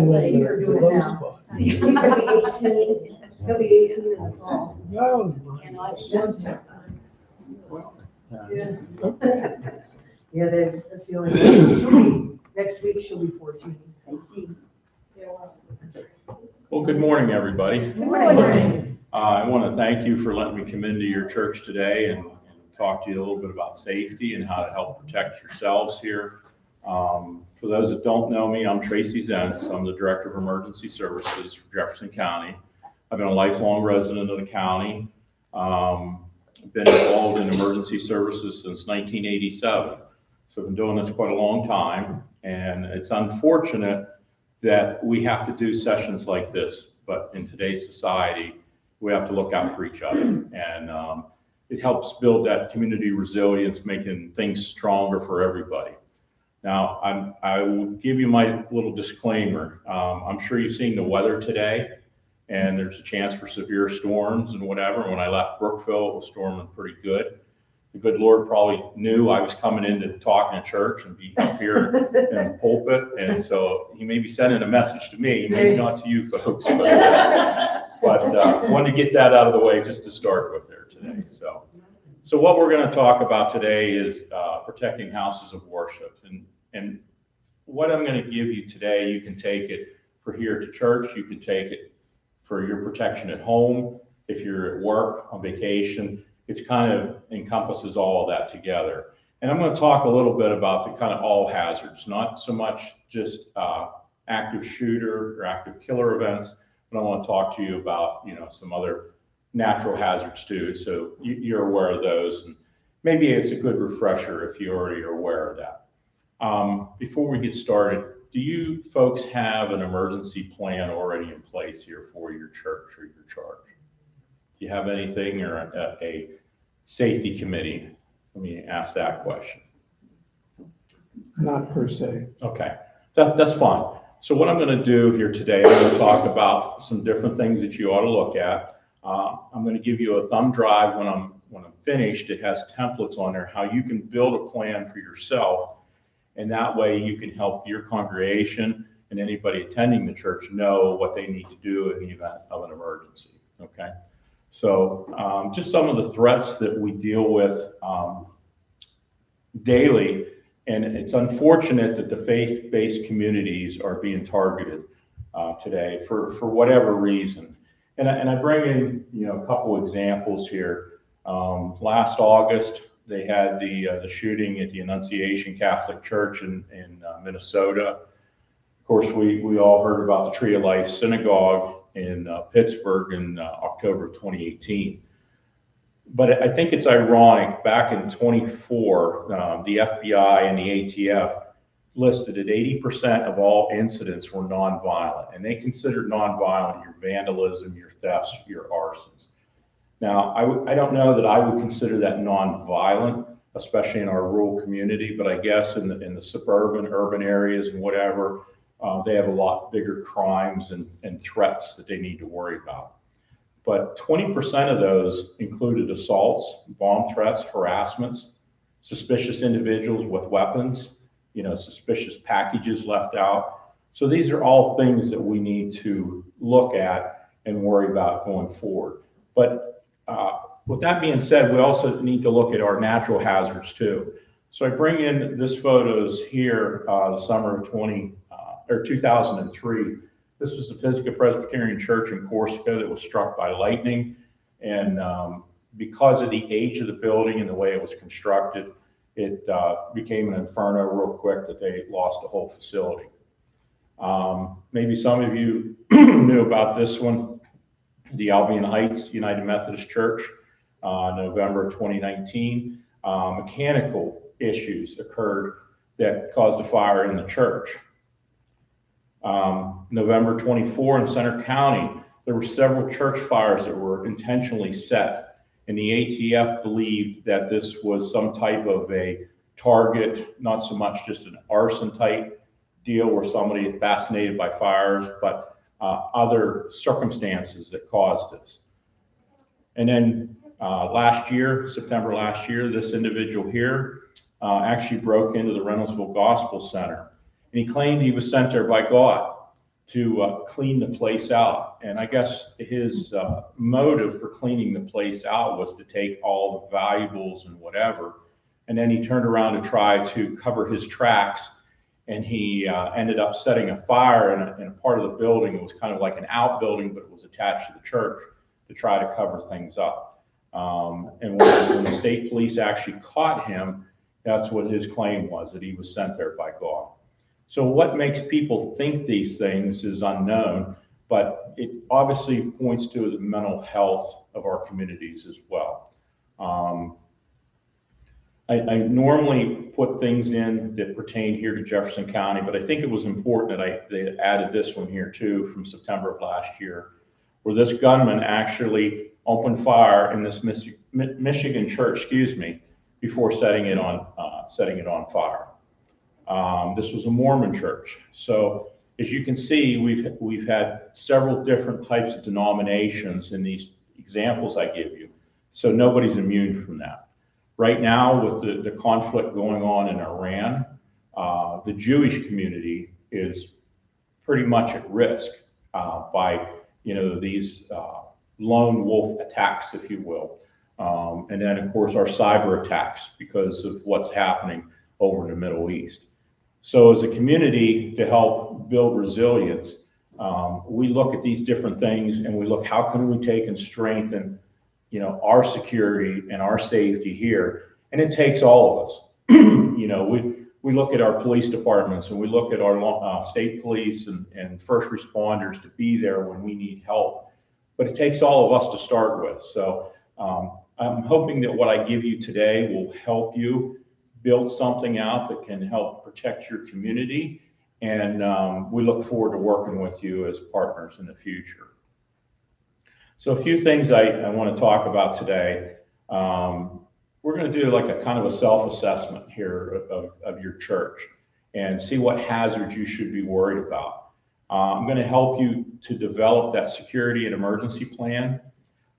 Kevin was Like you're the doing low now. spot. He's gonna be 18. He'll be 18 in the fall. No, And like those Yeah. okay. Yeah, that's the only thing. Next week she'll be 14. I see. Well, good morning, everybody. Good morning. I want to thank you for letting me come into your church today and talk to you a little bit about safety and how to help protect yourselves here. For those that don't know me, I'm Tracy Zents. I'm the Director of Emergency Services for Jefferson County. I've been a lifelong resident of the county. Been involved in emergency services since 1987. So I've been doing this quite a long time, and it's unfortunate that we have to do sessions like this, but in today's society, we have to look out for each other, and it helps build that community resilience, making things stronger for everybody. Now, I will give you my little disclaimer. I'm sure you've seen the weather today, and there's a chance for severe storms and whatever. When I left Brookville, it was storming pretty good. The good Lord probably knew I was coming in to talk in church and be up here in the pulpit, and so he may be sending a message to me, maybe not to you folks, but wanted to get that out of the way just to start with there today. So what we're going to talk about today is protecting houses of worship, and what I'm going to give you today, you can take it for here to church, you can take it for your protection at home, if you're at work, on vacation. It's kind of encompasses all of that together. And I'm going to talk a little bit about the kind of all hazards, not so much just active shooter or active killer events, but I want to talk to you about, some other natural hazards too. So you're aware of those, and maybe it's a good refresher if you already are aware of that. Before we get started, do you folks have an emergency plan already in place here for your church or your charge? Do you have anything, or a safety committee? Let me ask that question. Not per se. Okay, that's fine. So what I'm going to do here today, I'm going to talk about some different things that you ought to look at. I'm going to give you a thumb drive when I'm finished. It has templates on there, how you can build a plan for yourself, and that way you can help your congregation and anybody attending the church know what they need to do in the event of an emergency. Okay. So just some of the threats that we deal with daily, and it's unfortunate that the faith-based communities are being targeted today for whatever reason. And I bring in a couple examples here. Last August, they had the shooting at the Annunciation Catholic Church in Minnesota. Of course, we all heard about the Tree of Life Synagogue in Pittsburgh in October of 2018. But I think it's ironic, back in 24, the FBI and the ATF listed at 80% of all incidents were nonviolent, and they considered nonviolent your vandalism, your thefts, your arsons. Now, I don't know that I would consider that nonviolent, especially in our rural community, but I guess in the suburban, urban areas and whatever, they have a lot bigger crimes and threats that they need to worry about. But 20% of those included assaults, bomb threats, harassments, suspicious individuals with weapons, suspicious packages left out. So these are all things that we need to look at and worry about going forward. But with that being said, we also need to look at our natural hazards too. So I bring in this photos here, the summer of 2003. This was the Pisgah Presbyterian Church in Corsica that was struck by lightning. And because of the age of the building and the way it was constructed, it became an inferno real quick that they lost the whole facility. Maybe some of you knew about this one, the Albion Heights United Methodist Church, November 2019. Mechanical issues occurred that caused a fire in the church. November 24 in Center County, there were several church fires that were intentionally set, and the ATF believed that this was some type of a target, not so much just an arson type deal where somebody is fascinated by fires, but other circumstances that caused this. And then September last year, this individual here actually broke into the Reynoldsville Gospel Center, and he claimed he was sent there by God. to clean the place out. And I guess his motive for cleaning the place out was to take all the valuables and whatever. And then he turned around to try to cover his tracks. And he ended up setting a fire in a part of the building. It was kind of like an outbuilding, but it was attached to the church to try to cover things up. And when the state police actually caught him, that's what his claim was, that he was sent there by God. So what makes people think these things is unknown, but it obviously points to the mental health of our communities as well. I normally put things in that pertain here to Jefferson County, but I think it was important that they added this one here too from September of last year, where this gunman actually opened fire in this Michigan church, before setting it on fire. This was a Mormon church. So as you can see, we've had several different types of denominations in these examples I give you. So nobody's immune from that. Right now, with the conflict going on in Iran, the Jewish community is pretty much at risk by these lone wolf attacks, if you will. And then, of course, our cyber attacks because of what's happening over in the Middle East. So as a community, to help build resilience, we look at these different things and we look, how can we take and strengthen our security and our safety here? And it takes all of us. We look at our police departments and we look at our state police and first responders to be there when we need help. But it takes all of us to start with. So I'm hoping that what I give you today will help you build something out that can help protect your community. And we look forward to working with you as partners in the future. So a few things I want to talk about today. We're going to do like a kind of a self-assessment here of your church and see what hazards you should be worried about. I'm going to help you to develop that security and emergency plan.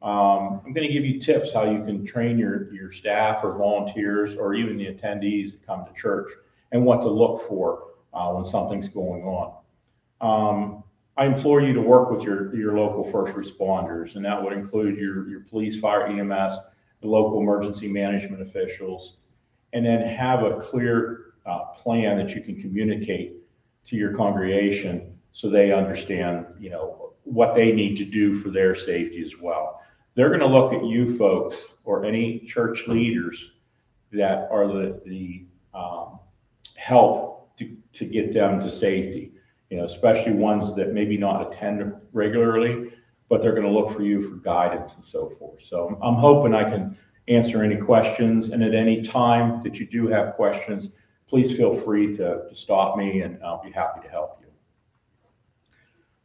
I'm going to give you tips how you can train your staff or volunteers or even the attendees that come to church and what to look for when something's going on. I implore you to work with your local first responders, and that would include your police, fire, EMS, the local emergency management officials, and then have a clear plan that you can communicate to your congregation so they understand, what they need to do for their safety as well. They're going to look at you folks or any church leaders that are the help to get them to safety. Especially ones that maybe not attend regularly, but they're going to look for you for guidance and so forth. So I'm hoping I can answer any questions. And at any time that you do have questions, please feel free to stop me and I'll be happy to help you.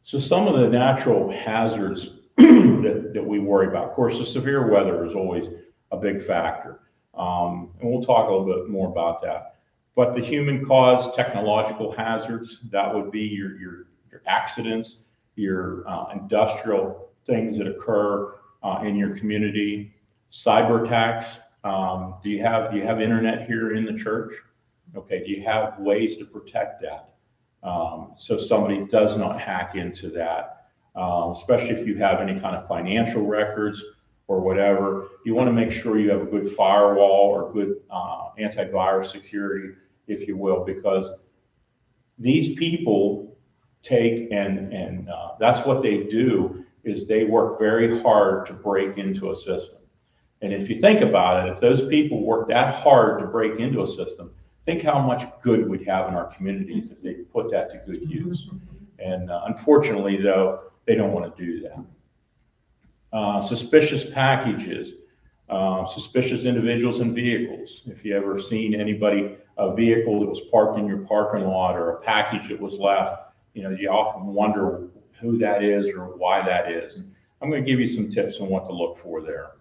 So some of the natural hazards that we worry about, of course, the severe weather is always a big factor. And we'll talk a little bit more about that. But the human caused technological hazards, that would be your accidents, your industrial things that occur in your community, cyber attacks. Do you have internet here in the church? Okay, do you have ways to protect that? So somebody does not hack into that, especially if you have any kind of financial records or whatever. You want to make sure you have a good firewall or good antivirus security, if you will, because these people take and that's what they do, is they work very hard to break into a system. And if you think about it, if those people work that hard to break into a system, think how much good we'd have in our communities if they put that to good use. And unfortunately, though, they don't want to do that. Suspicious packages, suspicious individuals and vehicles. If you ever seen a vehicle that was parked in your parking lot or a package that was left, you often wonder who that is or why that is. And I'm going to give you some tips on what to look for there.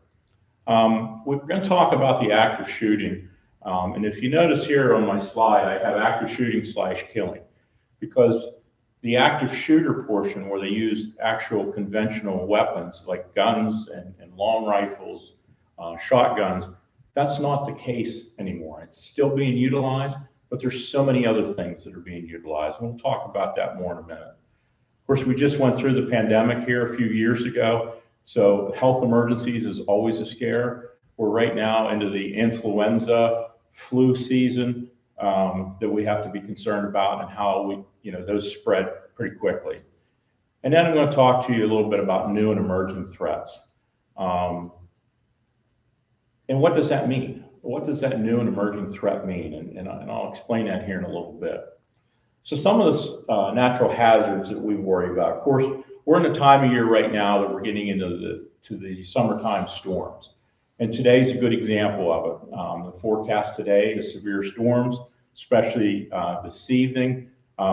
We're going to talk about the active shooting. And if you notice here on my slide, I have active shooting / killing, because the active shooter portion, where they use actual conventional weapons like guns and long rifles, shotguns, that's not the case anymore. It's still being utilized, but there's so many other things that are being utilized. We'll talk about that more in a minute. course, we just went through the pandemic here a few years ago, so health emergencies is always a scare. We're right now into the influenza, flu season that we have to be concerned about, and how those spread pretty quickly. And then I'm going to talk to you a little bit about new and emerging threats. And what does that mean? What does that new and emerging threat mean? And I'll explain that here in a little bit. So some of the natural hazards that we worry about, of course, we're in a time of year right now that we're getting into the summertime storms. And today's a good example of it. The forecast today is severe storms, especially this evening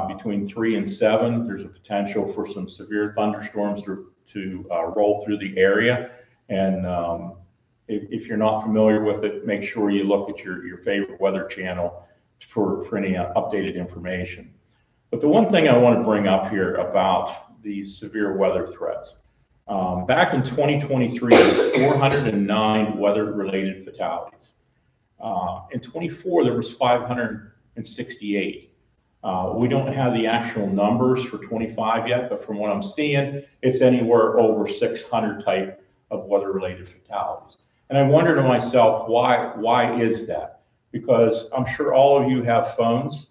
between 3 and 7. There's a potential for some severe thunderstorms to roll through the area. And if you're not familiar with it, make sure you look at your favorite weather channel for any updated information. But the one thing I want to bring up here about these severe weather threats, back in 2023, there were 409 weather-related fatalities. In 24, there was 568. We don't have the actual numbers for 25 yet, but from what I'm seeing, it's anywhere over 600 type of weather-related fatalities. And I wonder to myself, why is that? Because I'm sure all of you have phones,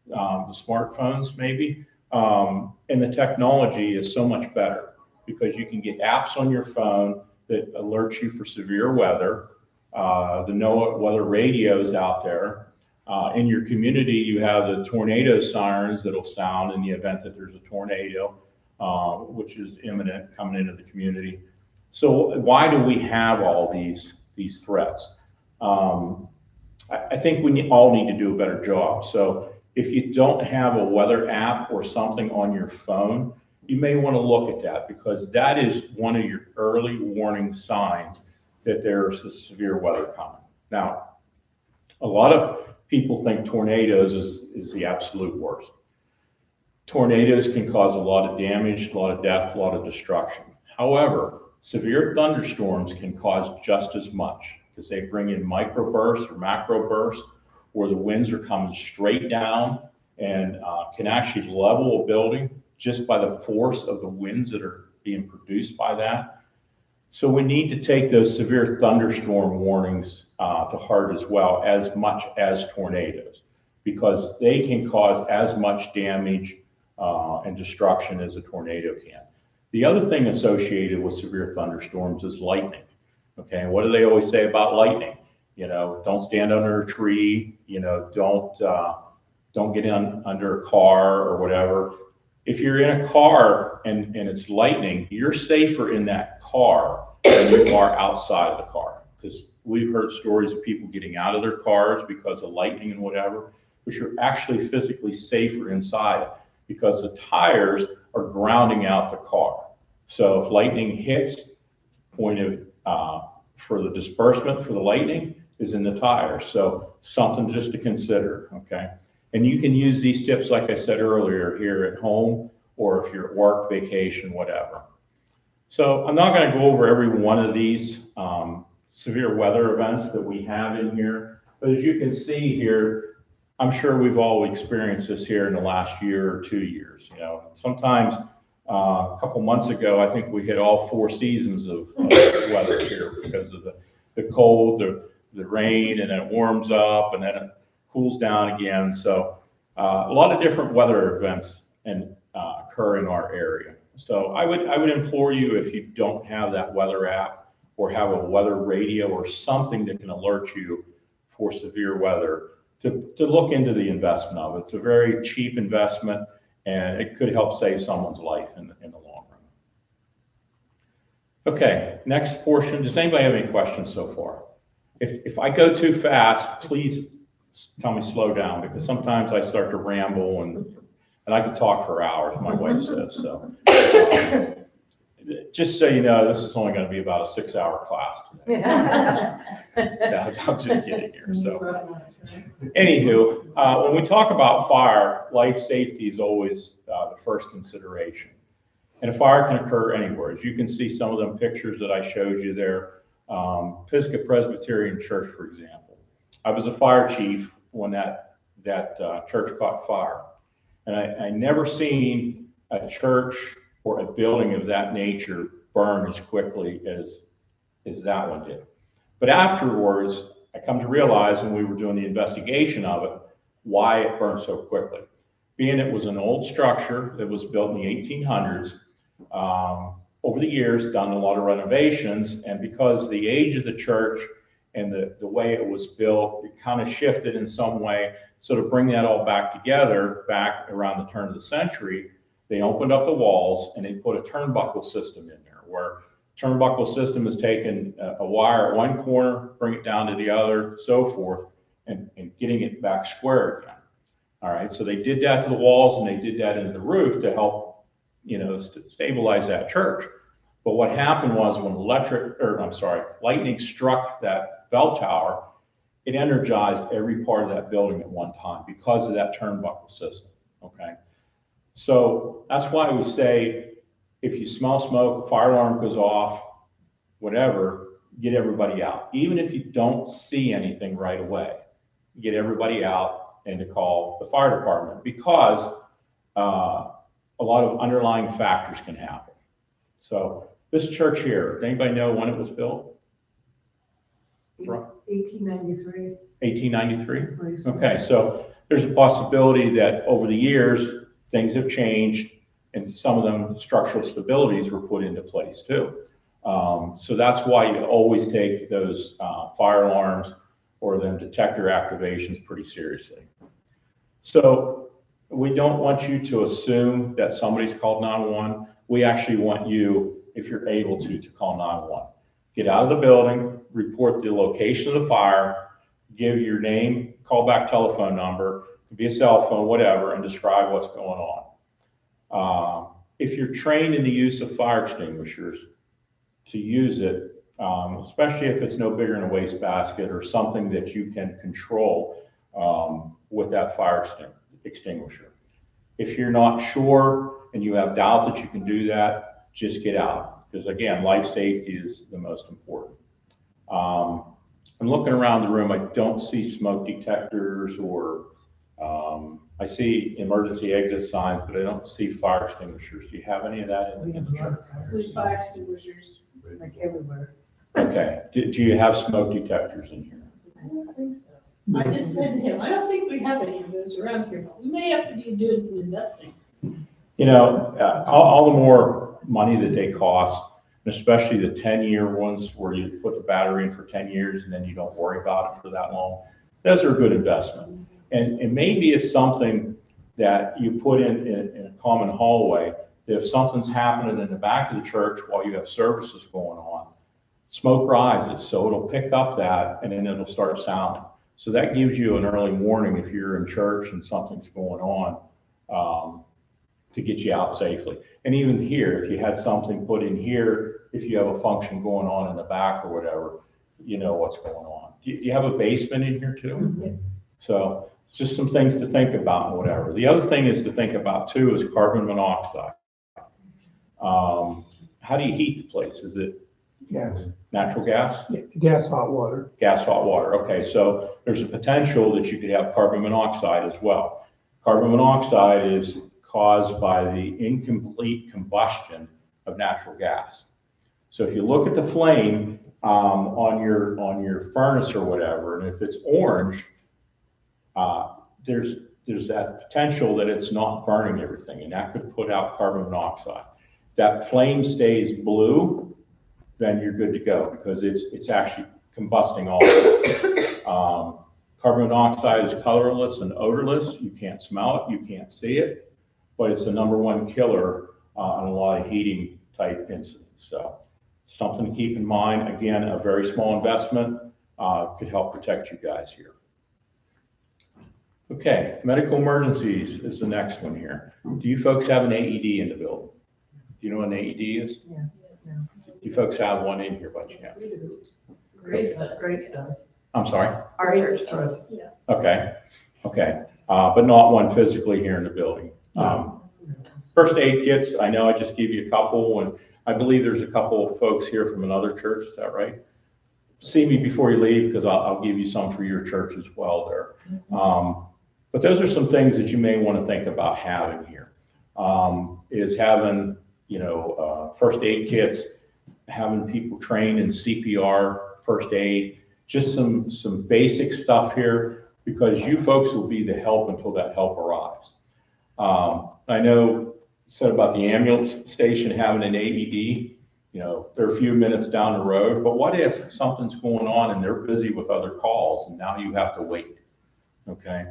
the smartphones maybe, and the technology is so much better because you can get apps on your phone that alert you for severe weather. The NOAA weather radios out there. In your community, you have the tornado sirens that'll sound in the event that there's a tornado, which is imminent coming into the community. So why do we have all these threats? I think we all need to do a better job. So if you don't have a weather app or something on your phone, you may want to look at that, because that is one of your early warning signs that there's a severe weather coming. Now, a lot of people think tornadoes is the absolute worst. Tornadoes can cause a lot of damage, a lot of death, a lot of destruction. However, severe thunderstorms can cause just as much, because they bring in microbursts or macro bursts, where the winds are coming straight down and can actually level a building just by the force of the winds that are being produced by that. So we need to take those severe thunderstorm warnings to heart as well, as much as tornadoes, because they can cause as much damage and destruction as a tornado can. The other thing associated with severe thunderstorms is lightning. Okay, and what do they always say about lightning? Don't stand under a tree. Don't get in under a car or whatever. If you're in a car and it's lightning, you're safer in that car than you are outside of the car, because we've heard stories of people getting out of their cars because of lightning and whatever, but you're actually physically safer inside because the tires are grounding out the car. So if lightning hits, point of for the disbursement for the lightning is in the tires. So something just to consider, okay? And you can use these tips, like I said earlier, here at home, or if you're at work, vacation, whatever. So I'm not going to go over every one of these severe weather events that we have in here, but as you can see here, I'm sure we've all experienced this here in the last year or 2 years. Sometimes a couple months ago, I think we hit all 4 seasons of weather here because of the cold, the rain, and then it warms up and then it cools down again. So a lot of different weather events occur in our area. So I would implore you, if you don't have that weather app or have a weather radio or something that can alert you for severe weather, to look into the investment of it. It's a very cheap investment, and it could help save someone's life in the long run. Okay, next portion. Does anybody have any questions so far? If I go too fast, please tell me slow down, because sometimes I start to ramble and I could talk for hours, my wife says. So just so you know, this is only going to be about a 6-hour class today. No, I'm just kidding here. So anywho, when we talk about fire, life safety is always the first consideration. And a fire can occur anywhere. As you can see some of them pictures that I showed you there, Pisgah Presbyterian Church, for example. I was a fire chief when that church caught fire. And I never seen a church or a building of that nature burn as quickly as that one did. But afterwards, I come to realize when we were doing the investigation of it, why it burned so quickly. Being it was an old structure that was built in the 1800s, over the years, done a lot of renovations, and because the age of the church and the way it was built, it kind of shifted in some way. So to bring that all back together, back around the turn of the century, they opened up the walls and they put a turnbuckle system in there, where turnbuckle system is taking a wire at one corner, bring it down to the other, so forth, and getting it back square again. All right, so they did that to the walls and they did that into the roof to help, stabilize that church. But what happened was when lightning struck that bell tower, it energized every part of that building at one time because of that turnbuckle system, okay? So that's why we say, if you smell smoke, fire alarm goes off, whatever, get everybody out. Even if you don't see anything right away, get everybody out and to call the fire department, because a lot of underlying factors can happen. So this church here, does anybody know when it was built? 1893. 1893? Okay, so there's a possibility that over the years, things have changed and some of them structural stabilities were put into place too. So that's why you always take those fire alarms or them detector activations pretty seriously. So we don't want you to assume that somebody's called 911. We actually want you, if you're able to call 911. Get out of the building, report the location of the fire, give your name, callback telephone number, it could be a cell phone, whatever, and describe what's going on. If you're trained in the use of fire extinguishers, to use it, especially if it's no bigger than a wastebasket or something that you can control with that fire extinguisher. If you're not sure and you have doubt that you can do that, just get out. Because again, life safety is the most important. I'm looking around the room, I don't see smoke detectors or I see emergency exit signs, but I don't see fire extinguishers. Do you have any of that in the church? There's fire extinguishers like everywhere. Okay. Do you have smoke detectors in here? I don't think so. I just said to him, I don't think we have any of those around here, but we may have to be doing some investing. All the more money that they cost, and especially the 10-year ones where you put the battery in for 10 years and then you don't worry about it for that long, those are a good investment. And maybe it's something that you put in a common hallway, that if something's happening in the back of the church while you have services going on, smoke rises, so it'll pick up that and then it'll start sounding. So that gives you an early warning if you're in church and something's going on, to get you out safely. And even here, if you had something put in here, if you have a function going on in the back or whatever, you know what's going on. Do you have a basement in here too? Yes. So it's just some things to think about and whatever. The other thing is to think about too is carbon monoxide. How do you heat the place? Is it Gas. natural gas? Yeah, gas, hot water. Gas, hot water. Okay, so there's a potential that you could have carbon monoxide as well. Carbon monoxide is caused by the incomplete combustion of natural gas. So if you look at the flame on your furnace or whatever, and if it's orange, there's that potential that it's not burning everything, and that could put out carbon monoxide. If that flame stays blue, then you're good to go because it's actually combusting all of it. Carbon monoxide is colorless and odorless. You can't smell it, you can't see it, but it's the #1 killer on a lot of heating type incidents. So something to keep in mind. Again, a very small investment could help protect you guys here. Okay, medical emergencies is the next one here. Do you folks have an AED in the building? Do you know what an AED is? Yeah. Do you folks have one in here by chance? Grace does. I'm sorry? Our church does. Yeah. Okay, but not one physically here in the building. First aid kits, I know I just gave you a couple, and I believe there's a couple of folks here from another church, is that right? See me before you leave, because I'll give you some for your church as well there. But those are some things that you may want to think about having here. is having, first aid kits, having people trained in CPR, first aid, just some basic stuff here, because you folks will be the help until that help arrives. I know you said about the ambulance station having an AED, they're a few minutes down the road, but what if something's going on and they're busy with other calls and now you have to wait, okay?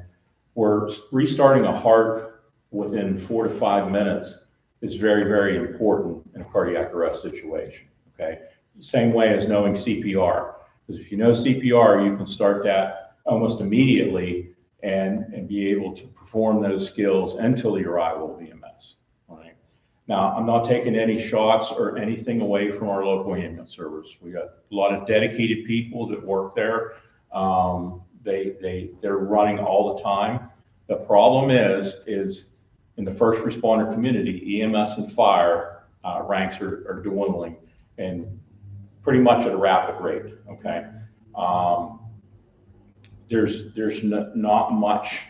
We're restarting a heart within 4 to 5 minutes is very, very important in a cardiac arrest situation, okay? Same way as knowing CPR, because if you know CPR, you can start that almost immediately and be able to perform those skills until the arrival of EMS, all right? Now, I'm not taking any shots or anything away from our local ambulance service. We got a lot of dedicated people that work there. They're running all the time. The problem is in the first responder community, EMS and fire ranks are dwindling, and pretty much at a rapid rate, okay? There's not much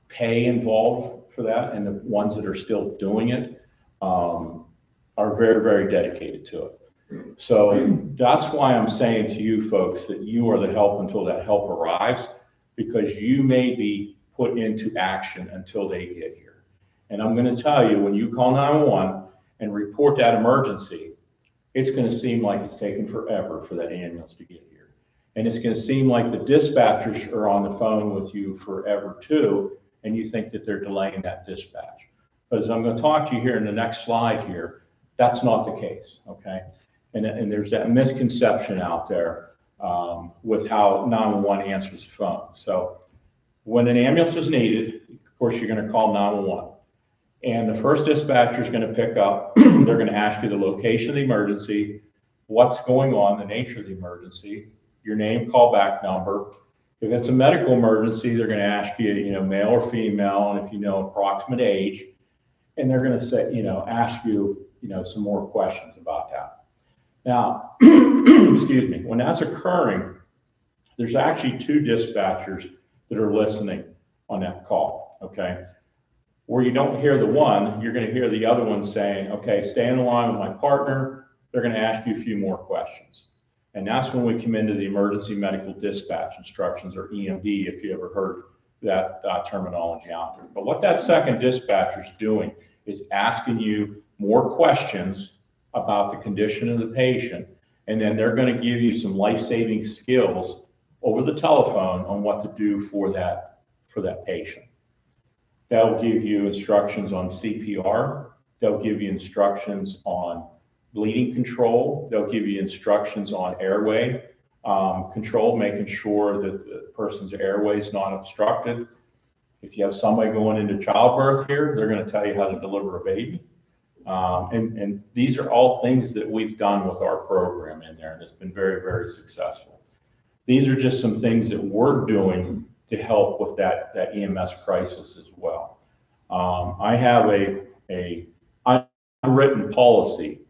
pay involved for that, and the ones that are still doing it are very, very dedicated to it. So that's why I'm saying to you folks that you are the help until that help arrives, because you may be put into action until they get here. And I'm going to tell you, when you call 911 and report that emergency, it's going to seem like it's taken forever for that ambulance to get here. And it's going to seem like the dispatchers are on the phone with you forever too, and you think that they're delaying that dispatch. But as I'm going to talk to you here in the next slide here, that's not the case, okay? And there's that misconception out there with how 911 answers the phone. So when an ambulance is needed, of course, you're going to call 911. And the first dispatcher is going to pick up. They're going to ask you the location of the emergency, what's going on, the nature of the emergency, your name, callback number. If it's a medical emergency, they're going to ask you, male or female, and if you know approximate age, and they're going to say, ask you, some more questions about that. Now, excuse me, when that's occurring, there's actually 2 dispatchers that are listening on that call, okay? Where you don't hear the one, you're going to hear the other one saying, okay, stay in the line with my partner. They're going to ask you a few more questions. And that's when we come into the emergency medical dispatch instructions, or EMD, if you ever heard that terminology out there. But what that second dispatcher is doing is asking you more questions about the condition of the patient, and then they're going to give you some life-saving skills over the telephone on what to do for that patient. They'll give you instructions on CPR. They'll give you instructions on bleeding control. They'll give you instructions on airway control, making sure that the person's airway is not obstructed. If you have somebody going into childbirth here, they're going to tell you how to deliver a baby. And these are all things that we've done with our program in there, and it's been very, very successful. These are just some things that we're doing to help with that EMS crisis as well. I have a unwritten policy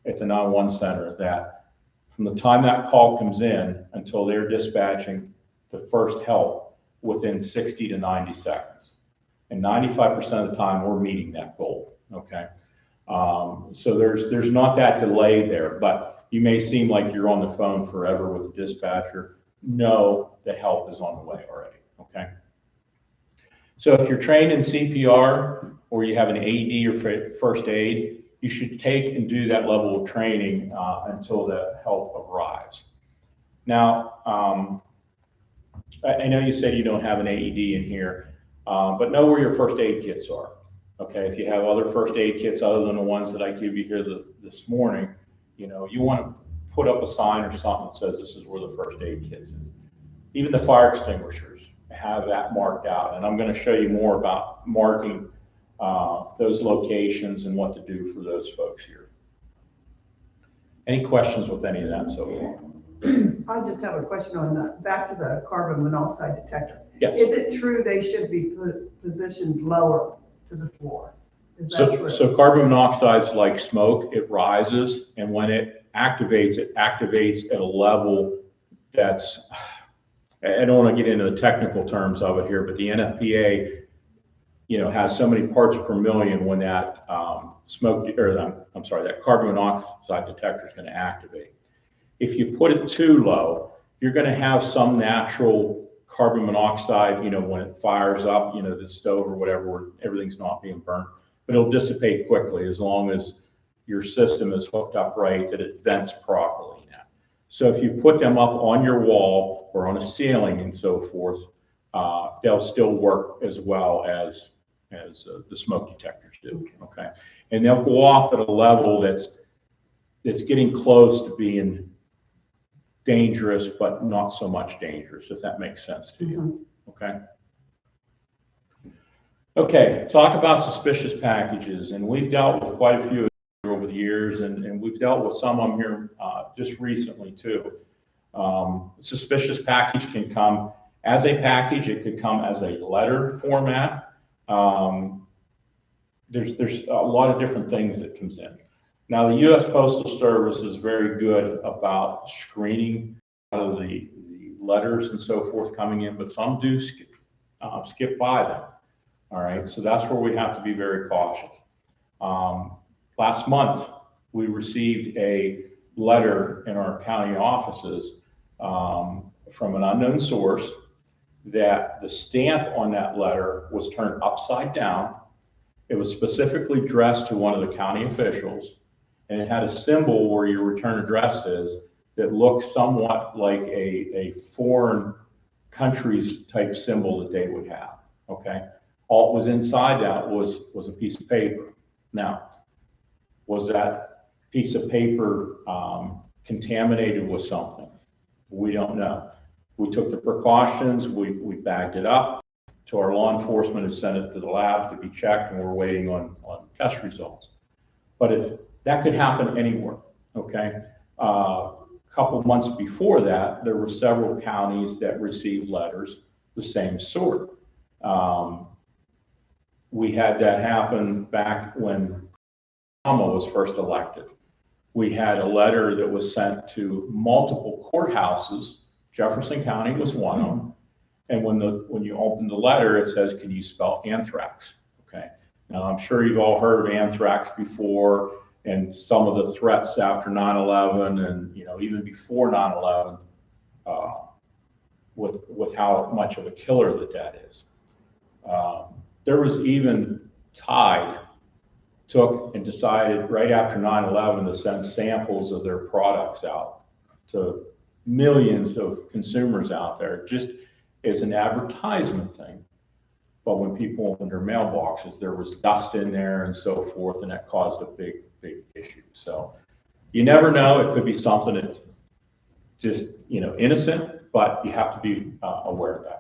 at the 911 center that from the time that call comes in until they're dispatching the first help within 60 to 90 seconds. And 95% of the time we're meeting that goal, okay? So there's not that delay there, but you may seem like you're on the phone forever with the dispatcher. No, the help is on the way already, okay? So if you're trained in CPR or you have an AED or first aid, you should take and do that level of training until the help arrives. Now, I know you said you don't have an AED in here, but know where your first aid kits are. Okay, if you have other first aid kits other than the ones that I give you here this morning, you want to put up a sign or something that says this is where the first aid kits is. Even the fire extinguishers have that marked out, and I'm going to show you more about marking those locations and what to do for those folks here. Any questions with any of that so far? I just have a question on back to the carbon monoxide detector. Yes. Is it true they should be positioned lower to the floor? Is that true? So carbon monoxide is like smoke. It rises, and when it activates at a level that's, I don't want to get into the technical terms of it here, but the NFPA, has so many parts per million when that that carbon monoxide detector is going to activate. If you put it too low, you're going to have some natural carbon monoxide, when it fires up, the stove or whatever, where everything's not being burnt, but it'll dissipate quickly as long as your system is hooked up right, that it vents properly now. So if you put them up on your wall or on a ceiling and so forth, they'll still work as well as the smoke detectors do. Okay, and they'll go off at a level that's getting close to being dangerous, but not so much dangerous, if that makes sense to you. Okay. Okay, talk about suspicious packages, and we've dealt with quite a few over the years, and we've dealt with some of them here just recently too. Suspicious package can come as a package, it could come as a letter format. There's a lot of different things that comes in. Now, the U.S. Postal Service is very good about screening out of the letters and so forth coming in, but some do skip by them. All right, so that's where we have to be very cautious. Last month, we received a letter in our county offices from an unknown source that the stamp on that letter was turned upside down. It was specifically addressed to one of the county officials, and it had a symbol where your return address is that looked somewhat like a foreign country's type symbol that they would have. Okay, all it was inside that was a piece of paper. Now, was that piece of paper contaminated with something? We don't know. We took the precautions, we bagged it up to our law enforcement and sent it to the lab to be checked, and we're waiting on test results. But if that could happen anywhere, okay? A couple months before that, there were several counties that received letters the same sort. We had that happen back when Obama was first elected. We had a letter that was sent to multiple courthouses. Jefferson County was one of them. And when you open the letter, it says, "Can you spell anthrax?" Okay. Now, I'm sure you've all heard of anthrax before, and some of the threats after 9/11, and even before 9/11, with how much of a killer that is. There was even Tide took and decided right after 9/11 to send samples of their products out to millions of consumers out there, just as an advertisement thing. But when people opened their mailboxes, there was dust in there and so forth, and that caused a big issue. So you never know. It could be something that's just, innocent, but you have to be aware of that.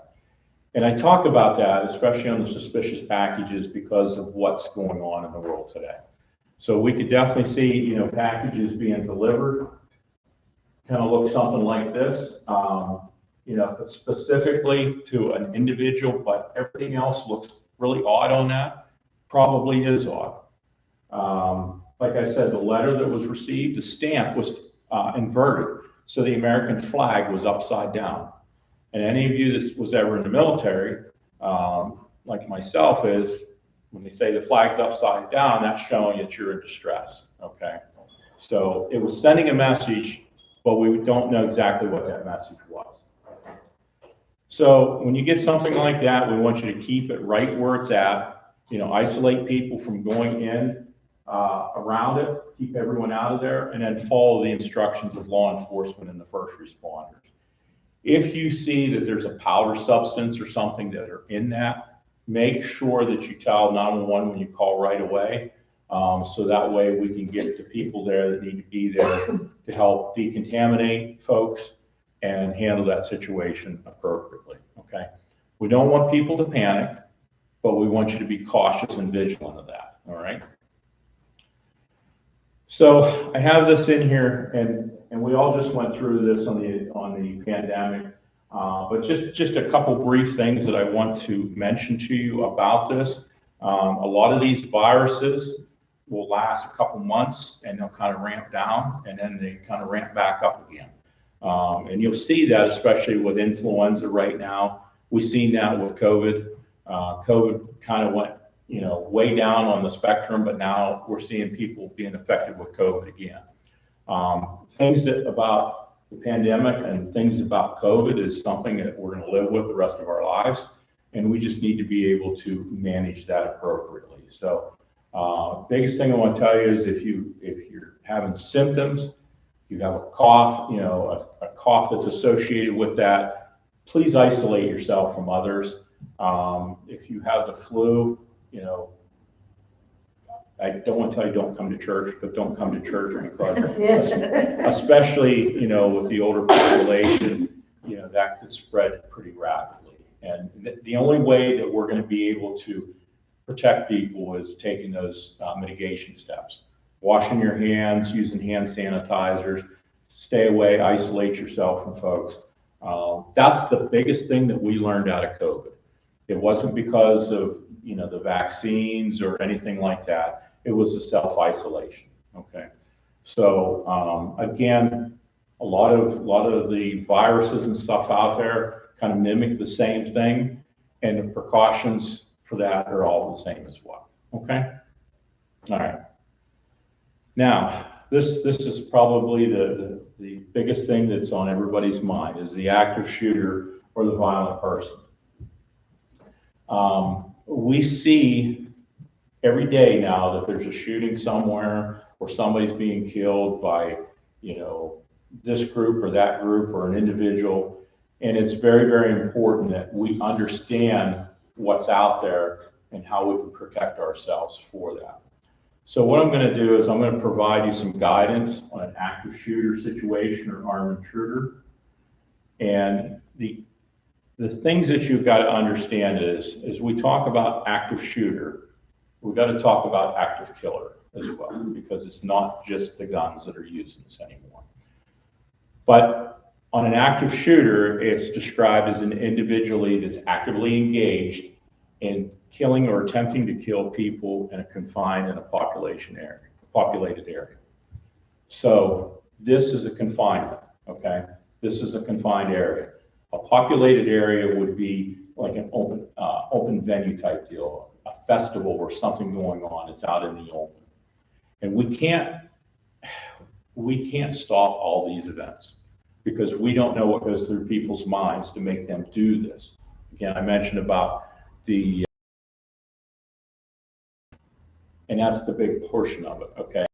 And I talk about that, especially on the suspicious packages, because of what's going on in the world today. So we could definitely see, packages being delivered, kind of look something like this. If it's specifically to an individual, but everything else looks really odd on that, probably is odd. Like I said, the letter that was received, the stamp was inverted, so the American flag was upside down. And any of you that was ever in the military, like myself, is when they say the flag's upside down, that's showing that you're in distress. Okay, so it was sending a message, but we don't know exactly what that message was. So when you get something like that, we want you to keep it right where it's at. Isolate people from going in around it, keep everyone out of there, and then follow the instructions of law enforcement and the first responders. If you see that there's a powder substance or something that are in that, make sure that you tell 911 when you call right away, so that way we can get the people there that need to be there to help decontaminate folks and handle that situation appropriately, okay? We don't want people to panic, but we want you to be cautious and vigilant of that, all right? So I have this in here, and we all just went through this on the pandemic, but just a couple brief things that I want to mention to you about this. A lot of these viruses will last a couple months, and they'll kind of ramp down, and then they kind of ramp back up again. And you'll see that especially with influenza right now. We've seen that with COVID. COVID kind of went you know, way down on the spectrum, but now we're seeing people being affected with COVID again. Things about the pandemic and things about COVID is something that we're going to live with the rest of our lives, and we just need to be able to manage that appropriately. So, biggest thing I want to tell you is if you're having symptoms, you have a cough, you know, a cough that's associated with that, please isolate yourself from others. If you have the flu, you know, I don't want to tell you don't come to church, but don't come to church because, especially, you know, with the older population, you know, that could spread pretty rapidly. And the only way that we're going to be able to protect people is taking those mitigation steps. Washing your hands, using hand sanitizers, stay away, isolate yourself from folks. That's the biggest thing that we learned out of COVID. It wasn't because of, you know, the vaccines or anything like that. It was a self-isolation. Okay. So again, a lot of the viruses and stuff out there kind of mimic the same thing, and the precautions for that are all the same as well. Okay. All right. Now, this is probably the biggest thing that's on everybody's mind is the active shooter or the violent person. We see every day now that there's a shooting somewhere or somebody's being killed by, you know, this group or that group or an individual. And it's very, very important that we understand what's out there and how we can protect ourselves for that. So what I'm going to do is I'm going to provide you some guidance on an active shooter situation or armed intruder. And the things that you've got to understand is, as we talk about active shooter, we've got to talk about active killer as well, because it's not just the guns that are using this anymore. But on an active shooter, it's described as an individual that's actively engaged in killing or attempting to kill people in a confined and a populated area. So this is a confinement, okay? This is a confined area. A populated area would be like an open venue type deal, a festival or something going on. It's out in the open. And we can't stop all these events because we don't know what goes through people's minds to make them do this. Again, I mentioned about and that's the big portion of it, okay?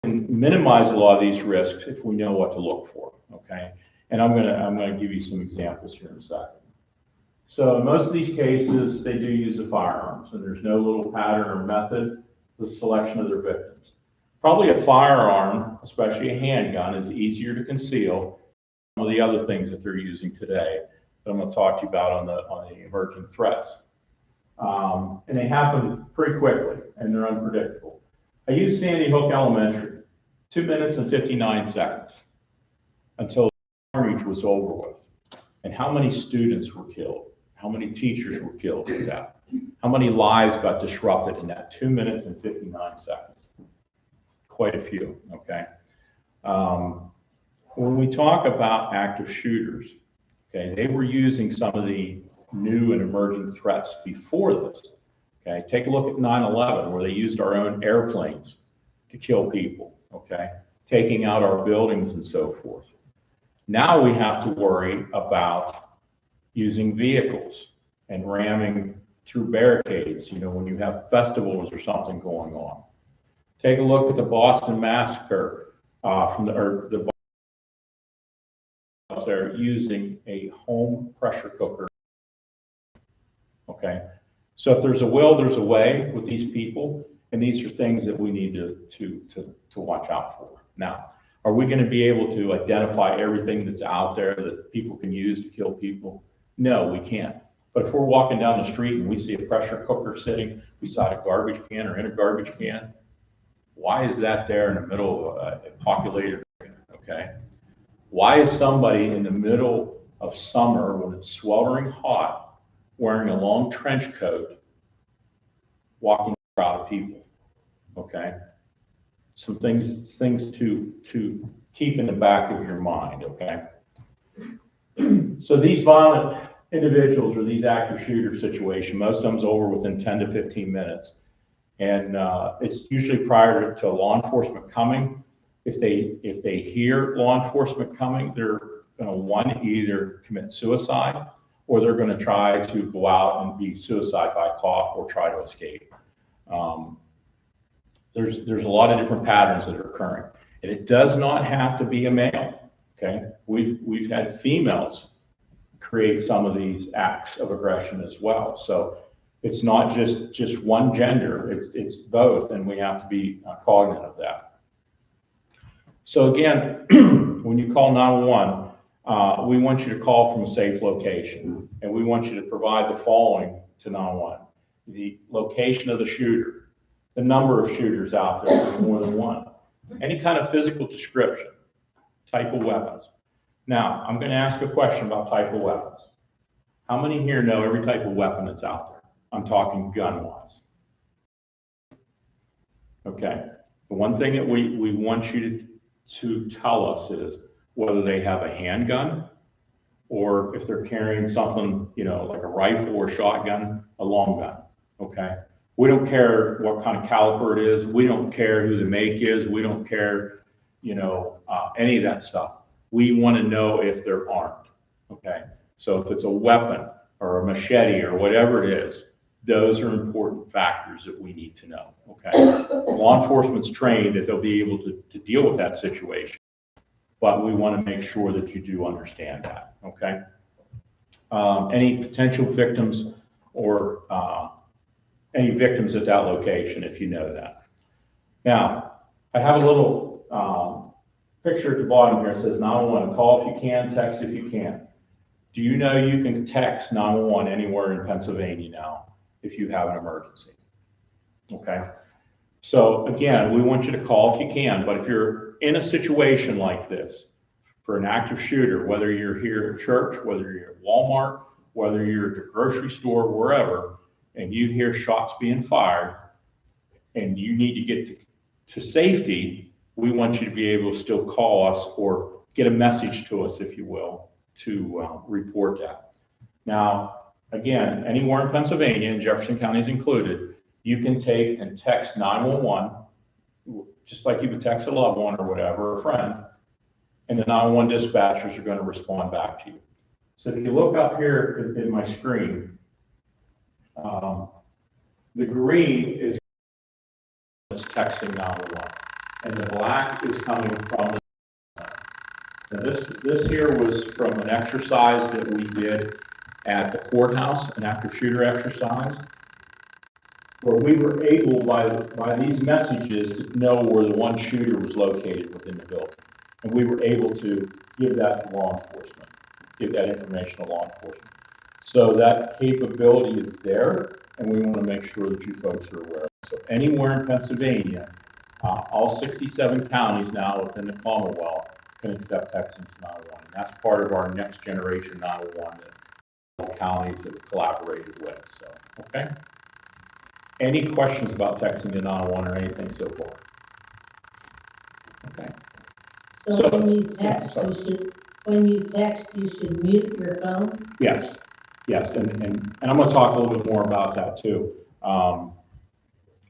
And minimize a lot of these risks if we know what to look for, okay? And I'm gonna give you some examples here in a second. So in most of these cases, they do use the firearms, and there's no little pattern or method for the selection of their victims. Probably a firearm, especially a handgun, is easier to conceal than some of the other things that they're using today that I'm going to talk to you about on the emerging threats. And they happen pretty quickly, and they're unpredictable. I used Sandy Hook Elementary, 2 minutes and 59 seconds until the carnage was over with. And how many students were killed? How many teachers were killed with that? How many lives got disrupted in that 2 minutes and 59 seconds? Quite a few, okay? When we talk about active shooters, okay, they were using some of the new and emerging threats before this. Okay, take a look at 9/11, where they used our own airplanes to kill people, okay, taking out our buildings and so forth. Now we have to worry about using vehicles and ramming through barricades, you know, when you have festivals or something going on. Take a look at the Boston Massacre they're using a home pressure cooker. Okay, so if there's a will, there's a way with these people, and these are things that we need to watch out for. Now, are we going to be able to identify everything that's out there that people can use to kill people? No, we can't. But if we're walking down the street and we see a pressure cooker sitting beside a garbage can or in a garbage can, why is that there in the middle of a populated area? Okay, why is somebody in the middle of summer when it's sweltering hot wearing a long trench coat walking a crowd of people? Okay, some things to keep in the back of your mind. Okay, so these violent individuals or these active shooter situation, most of them's over within 10 to 15 minutes. And it's usually prior to law enforcement coming. If they hear law enforcement coming, they're going to either commit suicide or they're going to try to go out and be suicide by cop or try to escape. There's a lot of different patterns that are occurring, and it does not have to be a male. Okay, we've had females create some of these acts of aggression as well. So it's not just one gender, it's both, and we have to be cognizant of that. So again, when you call 911, we want you to call from a safe location, and we want you to provide the following to 911: the location of the shooter, the number of shooters out there, more than one, any kind of physical description, type of weapons. Now, I'm going to ask a question about type of weapons. How many here know every type of weapon that's out there? I'm talking gun-wise. Okay. The one thing that we want you to tell us is whether they have a handgun or if they're carrying something, like a rifle or shotgun, a long gun. Okay. We don't care what kind of caliber it is. We don't care who the make is. We don't care, any of that stuff. We want to know if they're armed. Okay. So if it's a weapon or a machete or whatever it is, those are important factors that we need to know. Okay. Law enforcement's trained that they'll be able to deal with that situation, but we want to make sure that you do understand that. Okay. Any potential victims or any victims at that location, if you know that. Now, I have a little picture at the bottom here. It says 911, call if you can, text if you can. Do you know you can text 911 anywhere in Pennsylvania now if you have an emergency? Okay. So again, we want you to call if you can, but if you're in a situation like this for an active shooter, whether you're here at church, whether you're at Walmart, whether you're at the grocery store, wherever, and you hear shots being fired and you need to get to safety, we want you to be able to still call us or get a message to us, if you will, to report that. Now, again, anywhere in Pennsylvania, and Jefferson County is included, you can take and text 911, just like you would text a loved one or whatever, a friend, and the 911 dispatchers are going to respond back to you. So if you look up here in my screen, the green is texting 911, and the black is coming from the. Now this here was from an exercise that we did at the courthouse, an active shooter exercise, where we were able by these messages to know where the one shooter was located within the building, and we were able to give that to law enforcement, give that information to law enforcement. So that capability is there, and we want to make sure that you folks are aware. So anywhere in Pennsylvania, all 67 counties now within the Commonwealth can accept texting to 911. And that's part of our next generation 911 that all counties have collaborated with. So, okay. Any questions about texting to 911 or anything so far? Okay. So when you text, you should mute your phone? Yes. Yes, and I'm going to talk a little bit more about that too.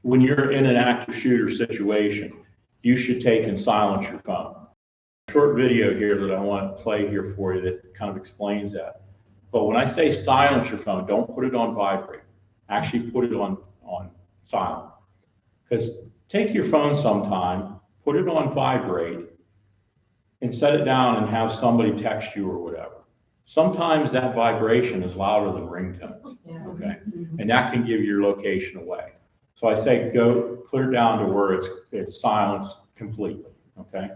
When you're in an active shooter situation, you should take and silence your phone. A short video here that I want to play here for you that kind of explains that. But when I say silence your phone, don't put it on vibrate. Actually put it on silent. Because take your phone sometime, put it on vibrate, and set it down and have somebody text you or whatever. Sometimes that vibration is louder than ringtone, okay? And that can give your location away. So I say go clear down to where it's silenced completely, okay?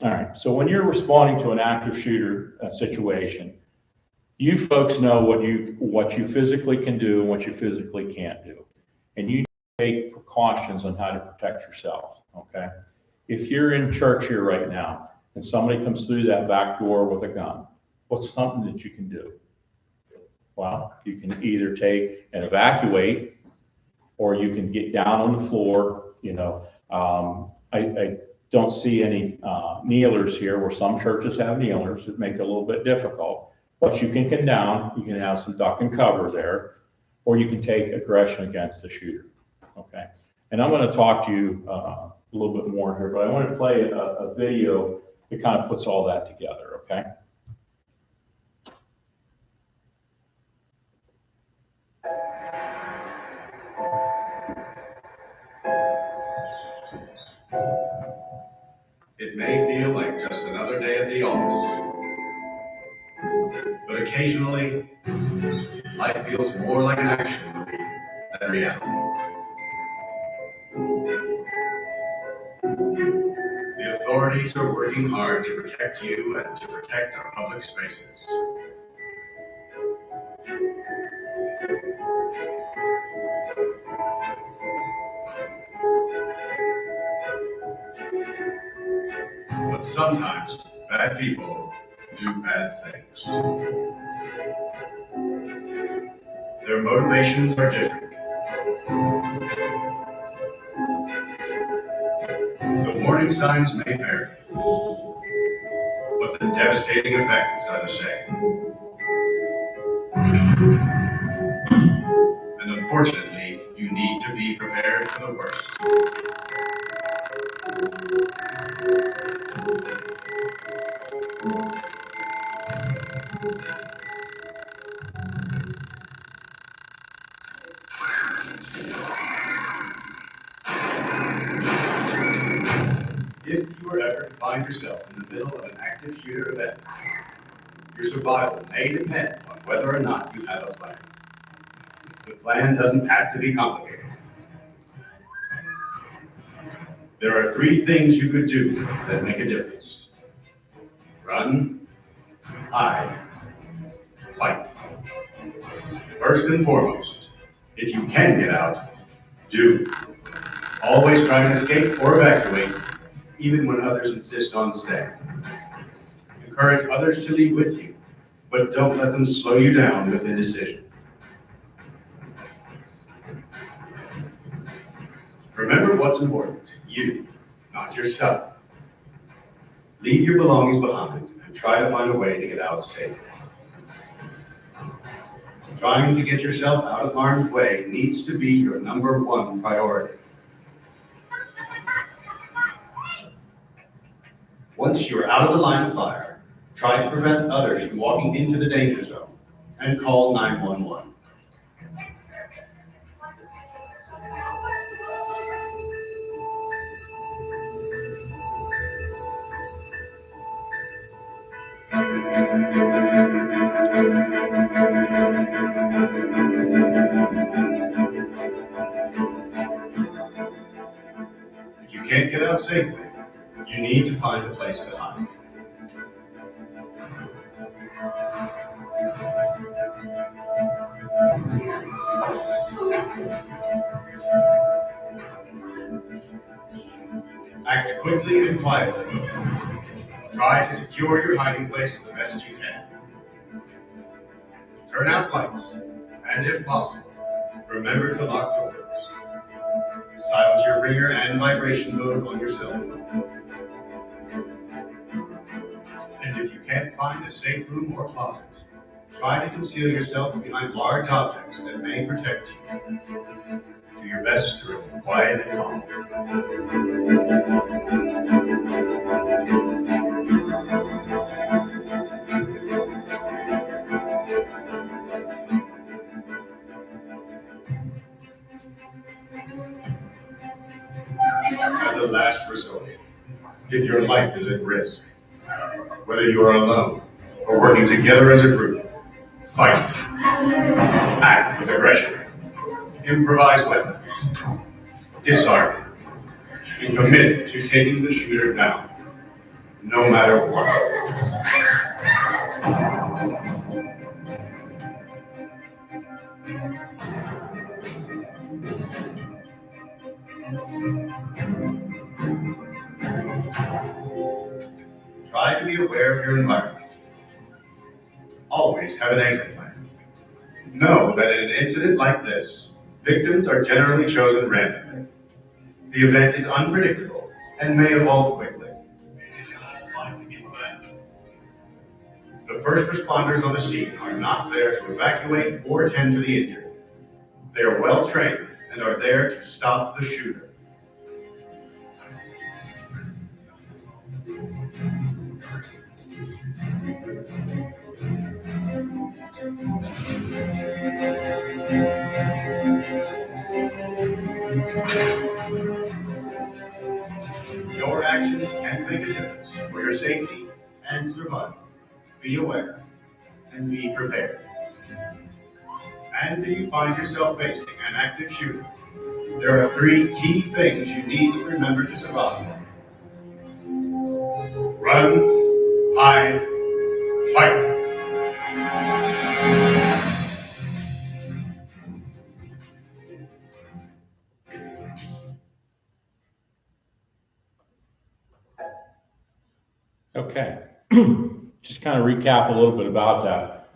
All right, so when you're responding to an active shooter situation, you folks know what you physically can do and what you physically can't do. And you take precautions on how to protect yourself, okay? If you're in church here right now and somebody comes through that back door with a gun, what's something that you can do? Well, you can either take and evacuate, or you can get down on the floor. I don't see any kneelers here, where some churches have kneelers that make it a little bit difficult. But you can condemn, you can have some duck and cover there, or you can take aggression against the shooter, okay? And I'm gonna talk to you a little bit more here, but I want to play a video that kind of puts all that together, okay? It may feel like just another day at the office, but occasionally, life feels more like an action movie than reality. The authorities are working hard to protect you and to protect our public spaces. But sometimes, bad people do bad things. Their motivations are different. The warning signs may vary, but the devastating effects are the same. And unfortunately, you need to be prepared for the worst. If you were ever to find yourself in the middle of an active shooter event, your survival may depend on whether or not you have a plan. The plan doesn't have to be complicated. There are 3 things you could do that make a difference. Run, hide, fight. First and foremost, if you can get out, do. Always try and escape or evacuate, even when others insist on staying. Encourage others to leave with you, but don't let them slow you down with indecision. Remember what's important, you, not your stuff. Leave your belongings behind and try to find a way to get out safely. Trying to get yourself out of harm's way needs to be your #1 priority. Once you're out of the line of fire, try to prevent others from walking into the danger zone and call 911. If you can't get out safely, you need to find a place to hide. Act quickly and quietly. Try to secure your hiding place the best you can. Turn out lights, and if possible, remember to lock doors. Silence your ringer and vibration mode on your cell phone. And if you can't find a safe room or closet, try to conceal yourself behind large objects that may protect you. Do your best to remain quiet and calm. As a last resort, if your life is at risk, whether you are alone or working together as a group, fight. Act with aggression. Improvise weapons. Disarm. And commit to taking the shooter down, no matter what. Try to be aware of your environment. Always have an exit plan. Know that in an incident like this, victims are generally chosen randomly. The event is unpredictable and may evolve quickly. The first responders on the scene are not there to evacuate or attend to the injured. They are well trained and are there to stop the shooter. Your actions can make a difference for your safety and survival. Be aware and be prepared. And if you find yourself facing an active shooter, there are 3 key things you need to remember to survive. Run, hide, fight. Okay. Just kind of recap a little bit about that.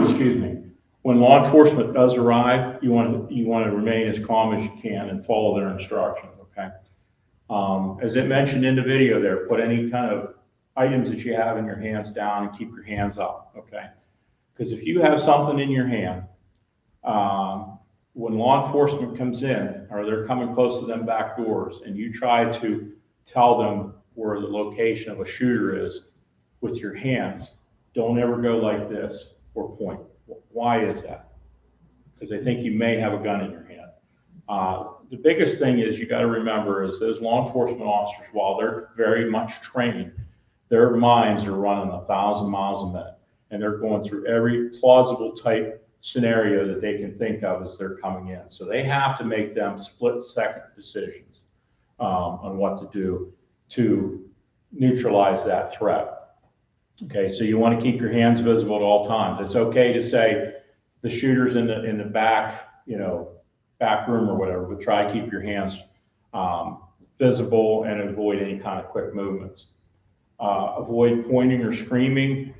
Excuse me. When law enforcement does arrive, you want to remain as calm as you can and follow their instructions, okay? As it mentioned in the video there, put any kind of items that you have in your hands down and keep your hands up, okay? Because if you have something in your hand, when law enforcement comes in, or they're coming close to them back doors, and you try to tell them where the location of a shooter is with your hands, don't ever go like this or point. Why is that? Because they think you may have a gun in your hand. The biggest thing is you got to remember is those law enforcement officers, while they're very much trained, their minds are running 1,000 miles a minute, and they're going through every plausible type scenario that they can think of as they're coming in. So they have to make them split-second decisions on what to do to neutralize that threat. Okay, so you want to keep your hands visible at all times. It's okay to say the shooter's in the back, back room or whatever, but try to keep your hands visible and avoid any kind of quick movements. Avoid pointing or screaming,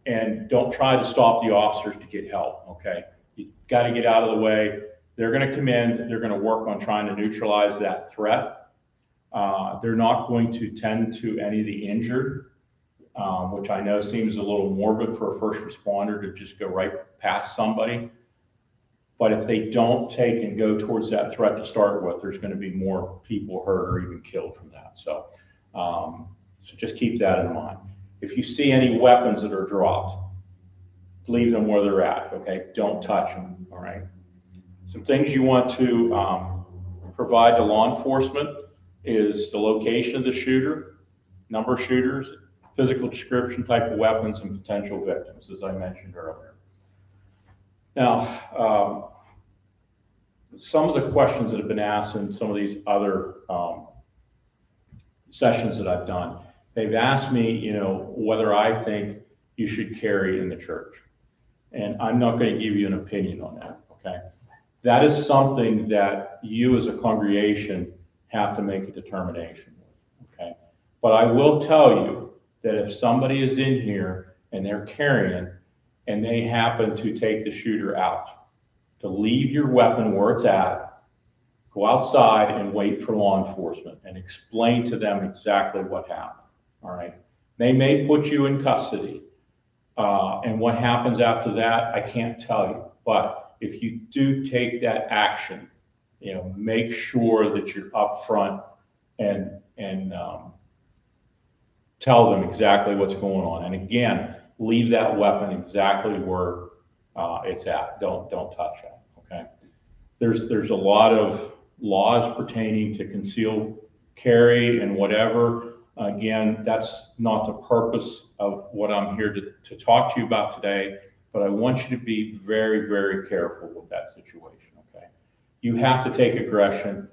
and don't try to stop the officers to get help, okay? You got to get out of the way. They're going to come in, they're going to work on trying to neutralize that threat. They're not going to tend to any of the injured, which I know seems a little morbid for a first responder to just go right past somebody. But if they don't take and go towards that threat to start with, there's going to be more people hurt or even killed from that. So just keep that in mind. If you see any weapons that are dropped, leave them where they're at, okay? Don't touch them, all right? Some things you want to provide to law enforcement is the location of the shooter, number of shooters, physical description, type of weapons, and potential victims, as I mentioned earlier. Now, some of the questions that have been asked in some of these other sessions that I've done, they've asked me, whether I think you should carry in the church. And I'm not going to give you an opinion on that, okay? That is something that you as a congregation have to make a determination with, okay? But I will tell you that if somebody is in here and they're carrying and they happen to take the shooter out, to leave your weapon where it's at, go outside and wait for law enforcement and explain to them exactly what happened, all right? They may put you in custody, and what happens after that, I can't tell you. But if you do take that action, make sure that you're upfront and tell them exactly what's going on. And again, leave that weapon exactly where it's at. Don't touch it, okay? There's a lot of laws pertaining to concealed carry and whatever. Again, that's not the purpose of what I'm here to talk to you about today, but I want you to be very, very careful with that situation, okay? You have to take aggression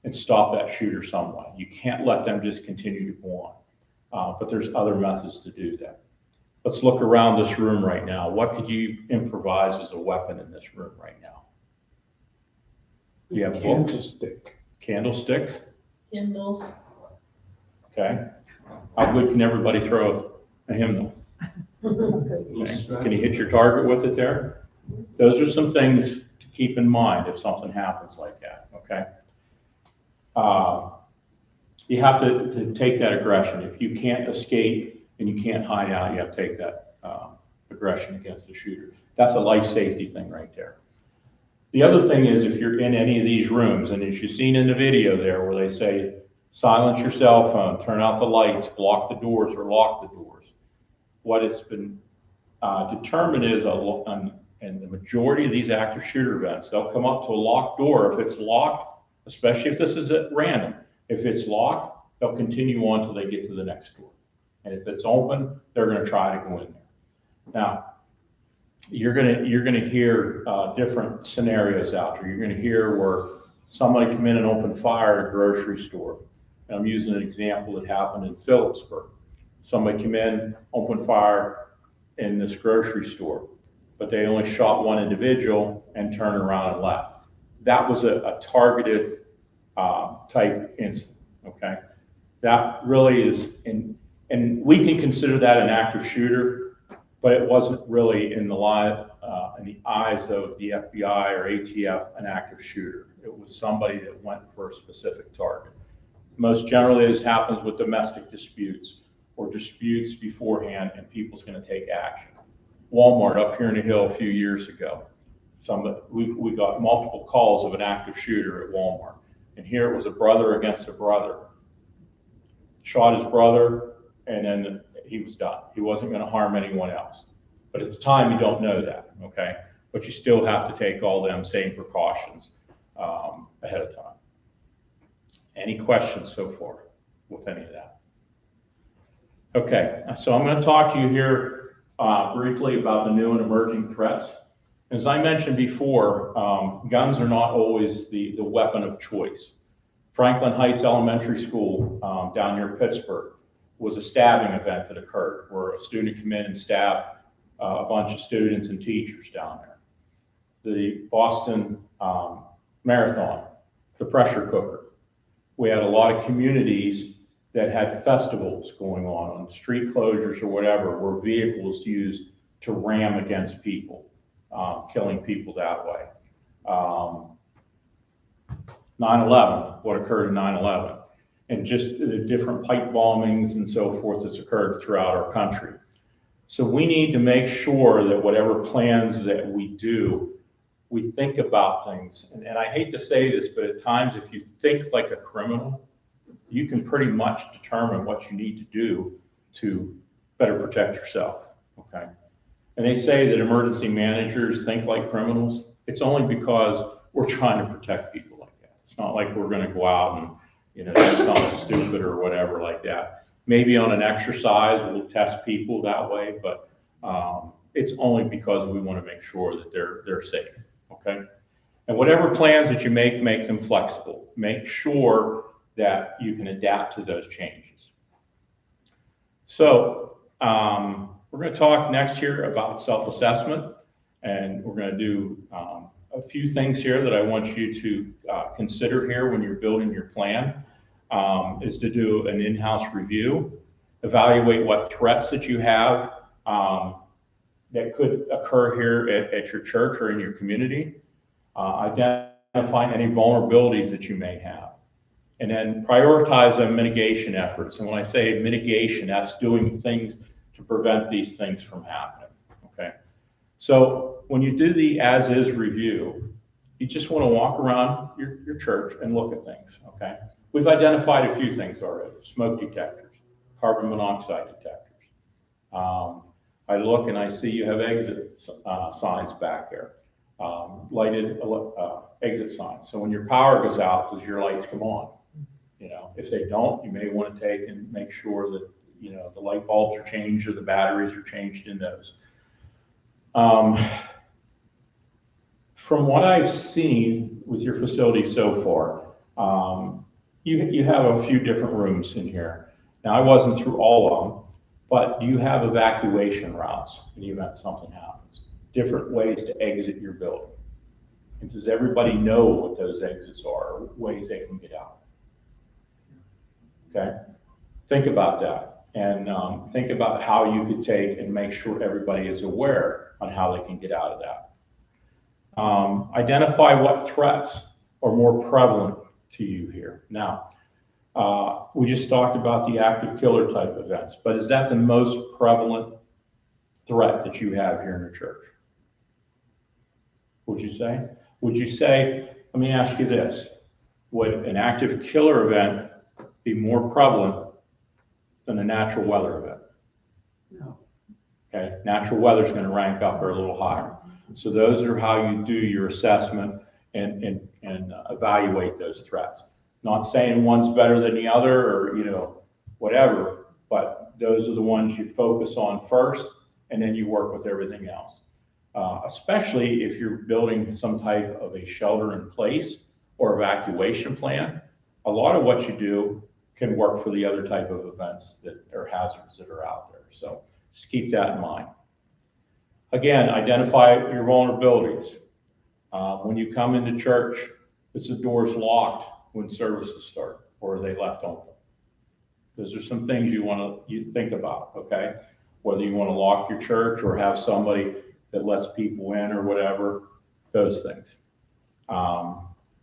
and stop that shooter some way. You can't let them just continue to go on, but there's other methods to do that. Let's look around this room right now. What could you improvise as a weapon in this room right now? Do you have books? Candlestick. Candlesticks? Kindles. Okay. How good can everybody throw a hymnal? Okay. Can you hit your target with it there? Those are some things to keep in mind if something happens like that, okay? You have to take that aggression. If you can't escape and you can't hide out, you have to take that aggression against the shooter. That's a life safety thing right there. The other thing is if you're in any of these rooms, and as you've seen in the video there where they say, silence your cell phone, turn out the lights, block the doors, or lock the doors. What it's been determined is, in the majority of these active shooter events, they'll come up to a locked door. If it's locked, especially if this is at random, if it's locked, they'll continue on until they get to the next door. And if it's open, they're going to try to go in there. Now, you're gonna hear different scenarios out there. You're gonna hear where somebody come in and open fire at a grocery store. And I'm using an example that happened in Phillipsburg. Somebody come in, open fire in this grocery store, but they only shot one individual and turned around and left. That was a targeted type incident, okay? That really is, and we can consider that an active shooter, but it wasn't really in the eyes of the FBI or ATF an active shooter. It was somebody that went for a specific target. Most generally, this happens with domestic disputes or disputes beforehand, and people's going to take action. Walmart up here in the hill a few years ago, we got multiple calls of an active shooter at Walmart, and here it was a brother against a brother. Shot his brother, and then he was done. He wasn't going to harm anyone else. But at the time, you don't know that, okay? But you still have to take all them same precautions ahead of time. Any questions so far with any of that? Okay, so I'm going to talk to you here briefly about the new and emerging threats. As I mentioned before, guns are not always the weapon of choice. Franklin Heights Elementary School down near Pittsburgh was a stabbing event that occurred where a student came in and stabbed a bunch of students and teachers down there. The Boston Marathon, the pressure cooker. We had a lot of communities that had festivals going on street closures or whatever, where vehicles used to ram against people, killing people that way. 9/11, what occurred in 9/11. And just the different pipe bombings and so forth that's occurred throughout our country. So we need to make sure that whatever plans that we do, we think about things. And I hate to say this, but at times if you think like a criminal, you can pretty much determine what you need to do to better protect yourself, okay? And they say that emergency managers think like criminals. It's only because we're trying to protect people like that. It's not like we're gonna go out and do something stupid or whatever like that. Maybe on an exercise, we'll test people that way, but it's only because we want to make sure that they're safe, okay? And whatever plans that you make them flexible. Make sure that you can adapt to those changes. So we're going to talk next here about self-assessment, and we're going to do a few things here that I want you to consider here when you're building your plan. Is to do an in-house review, evaluate what threats that you have that could occur here at your church or in your community, identify any vulnerabilities that you may have, and then prioritize the mitigation efforts. And when I say mitigation, that's doing things to prevent these things from happening, okay? So when you do the as-is review, you just want to walk around your church and look at things, okay? We've identified a few things already: smoke detectors, carbon monoxide detectors. I look and I see you have exit signs back there, lighted exit signs. So when your power goes out, does your lights come on? If they don't, you may want to take and make sure that the light bulbs are changed or the batteries are changed in those. From what I've seen with your facility so far, you have a few different rooms in here. Now, I wasn't through all of them, but do you have evacuation routes in the event something happens? Different ways to exit your building. And does everybody know what those exits are, or ways they can get out? Okay, think about that, and think about how you could take and make sure everybody is aware on how they can get out of that. Identify what threats are more prevalent to you here. Now, we just talked about the active killer type events, but is that the most prevalent threat that you have here in the church? Would you say? Would you say, let me ask you this, would an active killer event be more prevalent than a natural weather event? No. Okay, natural weather is going to rank up there a little higher. So those are how you do your assessment and evaluate those threats. Not saying one's better than the other or, you know, whatever, but those are the ones you focus on first, and then you work with everything else. Especially if you're building some type of a shelter in place or evacuation plan, a lot of what you do can work for the other type of events that are hazards that are out there. So just keep that in mind. Again, identify your vulnerabilities. When you come into church, is the doors locked when services start, or are they left open? Those are some things you think about, okay? Whether you want to lock your church or have somebody that lets people in or whatever, those things.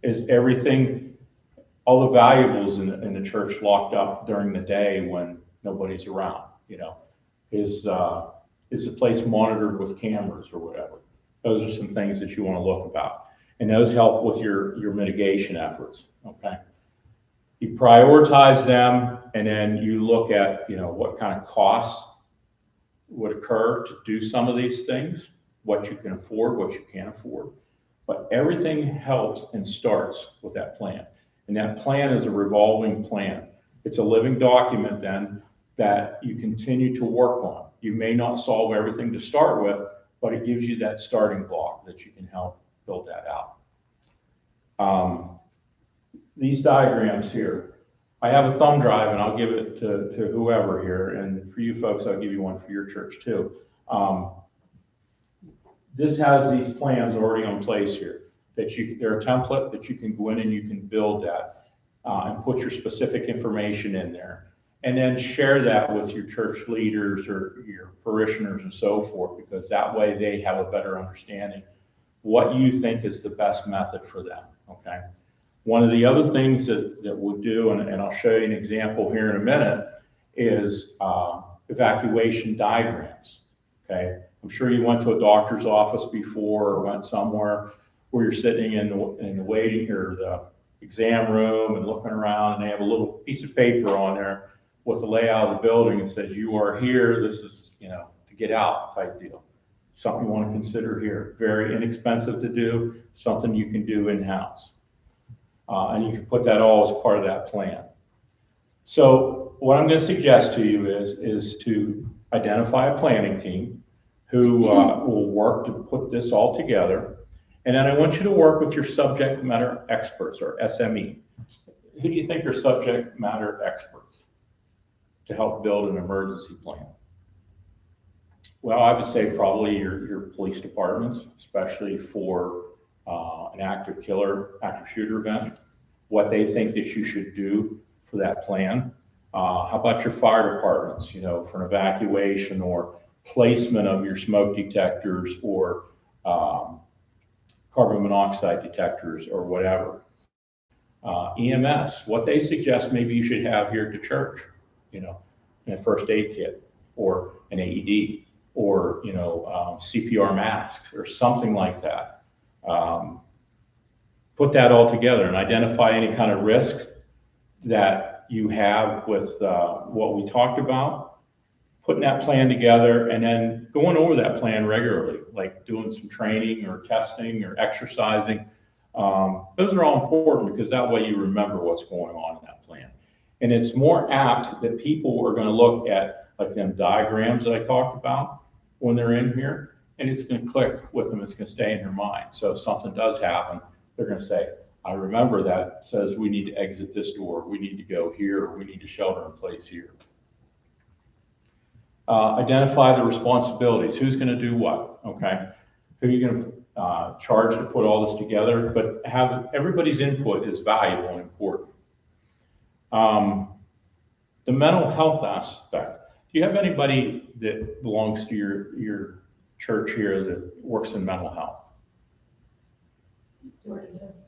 Is everything, all the valuables in the church locked up during the day when nobody's around, you know? Is the place monitored with cameras or whatever? Those are some things that you want to look about. And those help with your mitigation efforts, okay? You prioritize them, and then you look at, you know, what kind of costs would occur to do some of these things, what you can afford, what you can't afford. But everything helps and starts with that plan. And that plan is a revolving plan. It's a living document then that you continue to work on. You may not solve everything to start with, but it gives you that starting block that you can help build that out. These diagrams here, I have a thumb drive and I'll give it to whoever here, and for you folks, I'll give you one for your church too. This has these plans already in place here. They're a template that you can go in and you can build that and put your specific information in there. And then share that with your church leaders or your parishioners and so forth, because that way they have a better understanding what you think is the best method for them, okay? One of the other things that we'll do, and I'll show you an example here in a minute, is evacuation diagrams, okay? I'm sure you went to a doctor's office before or went somewhere where you're sitting in the waiting or the exam room and looking around, and they have a little piece of paper on there with the layout of the building. It says, you are here, this is, you know, to get out type deal. Something you want to consider here. Very inexpensive to do, something you can do in-house. And you can put that all as part of that plan. So what I'm going to suggest to you is to identify a planning team who will work to put this all together. And then I want you to work with your subject matter experts, or SME. Who do you think are subject matter experts to help build an emergency plan? Well, I would say probably your police departments, especially for an active shooter event, what they think that you should do for that plan. How about your fire departments, you know, for an evacuation or placement of your smoke detectors or carbon monoxide detectors or whatever. EMS, what they suggest maybe you should have here at the church, you know, a first aid kit or an AED or, you know, CPR masks or something like that. Put that all together and identify any kind of risks that you have with what we talked about, putting that plan together and then going over that plan regularly, like doing some training or testing or exercising. Those are all important because that way you remember what's going on in that plan. And it's more apt that people are going to look at like them diagrams that I talked about when they're in here, and it's going to click with them. It's going to stay in their mind. So if something does happen, they're going to say, I remember that says we need to exit this door, we need to go here, or we need to shelter in place here. Identify the responsibilities. Who's going to do what? Okay. Who are you going to charge to put all this together? But have everybody's input is valuable and important. The mental health aspect. Do you have anybody that belongs to your church here that works in mental health?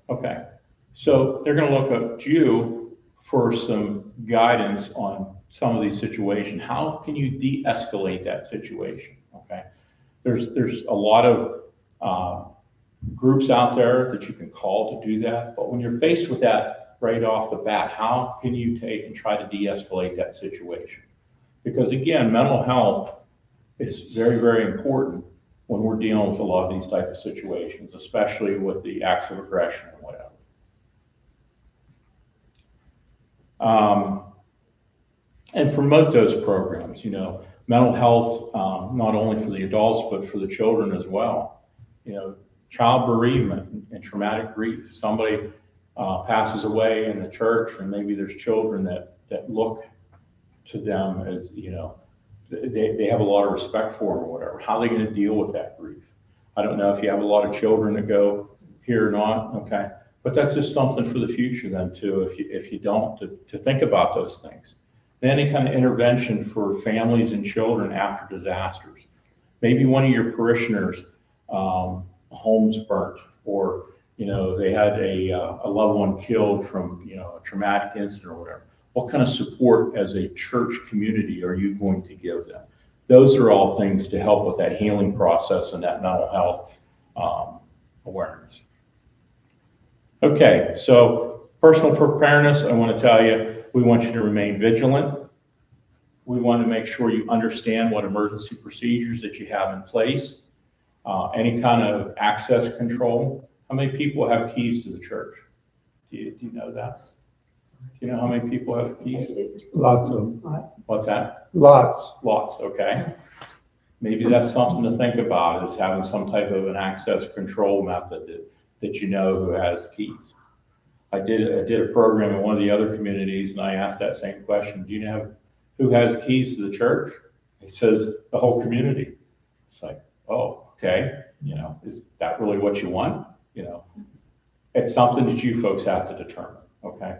Okay. So they're going to look up to you for some guidance on some of these situations. How can you de-escalate that situation? Okay. There's a lot of groups out there that you can call to do that, but when you're faced with that right off the bat, how can you take and try to de-escalate that situation? Because again, mental health is very, very important when we're dealing with a lot of these type of situations, especially with the acts of aggression and whatever. And promote those programs, you know, mental health, not only for the adults, but for the children as well. You know, child bereavement and traumatic grief. Somebody passes away in the church, and maybe there's children that look to them as, you know, they have a lot of respect for them or whatever. How are they going to deal with that grief? I don't know if you have a lot of children that go here or not, okay? But that's just something for the future then too, if you don't, to think about those things. Any kind of intervention for families and children after disasters. Maybe one of your parishioners, home's burnt, or, you know, they had a loved one killed from, you know, a traumatic incident or whatever. What kind of support as a church community are you going to give them? Those are all things to help with that healing process and that mental health awareness. Okay, so personal preparedness, I want to tell you, we want you to remain vigilant. We want to make sure you understand what emergency procedures that you have in place, any kind of access control. How many people have keys to the church? Do you know that? Do you know how many people have keys? Lots of them. What's that? Lots. Lots, okay. Maybe that's something to think about, is having some type of an access control method that you know who has keys. I did a program in one of the other communities, and I asked that same question. Do you know who has keys to the church? It says the whole community. It's like, oh, okay. You know, is that really what you want? You know, it's something that you folks have to determine, okay?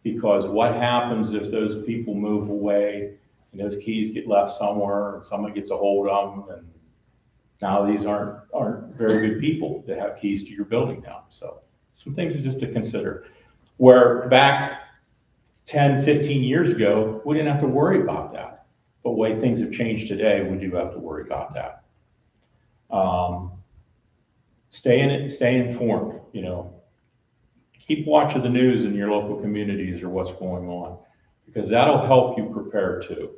Because what happens if those people move away and those keys get left somewhere and someone gets a hold of them, and now these aren't very good people that have keys to your building now. So some things just to consider. Where back 10, 15 years ago, we didn't have to worry about that. But the way things have changed today, we do have to worry about that. Stay informed, you know. Keep watching the news in your local communities or what's going on, because that'll help you prepare too.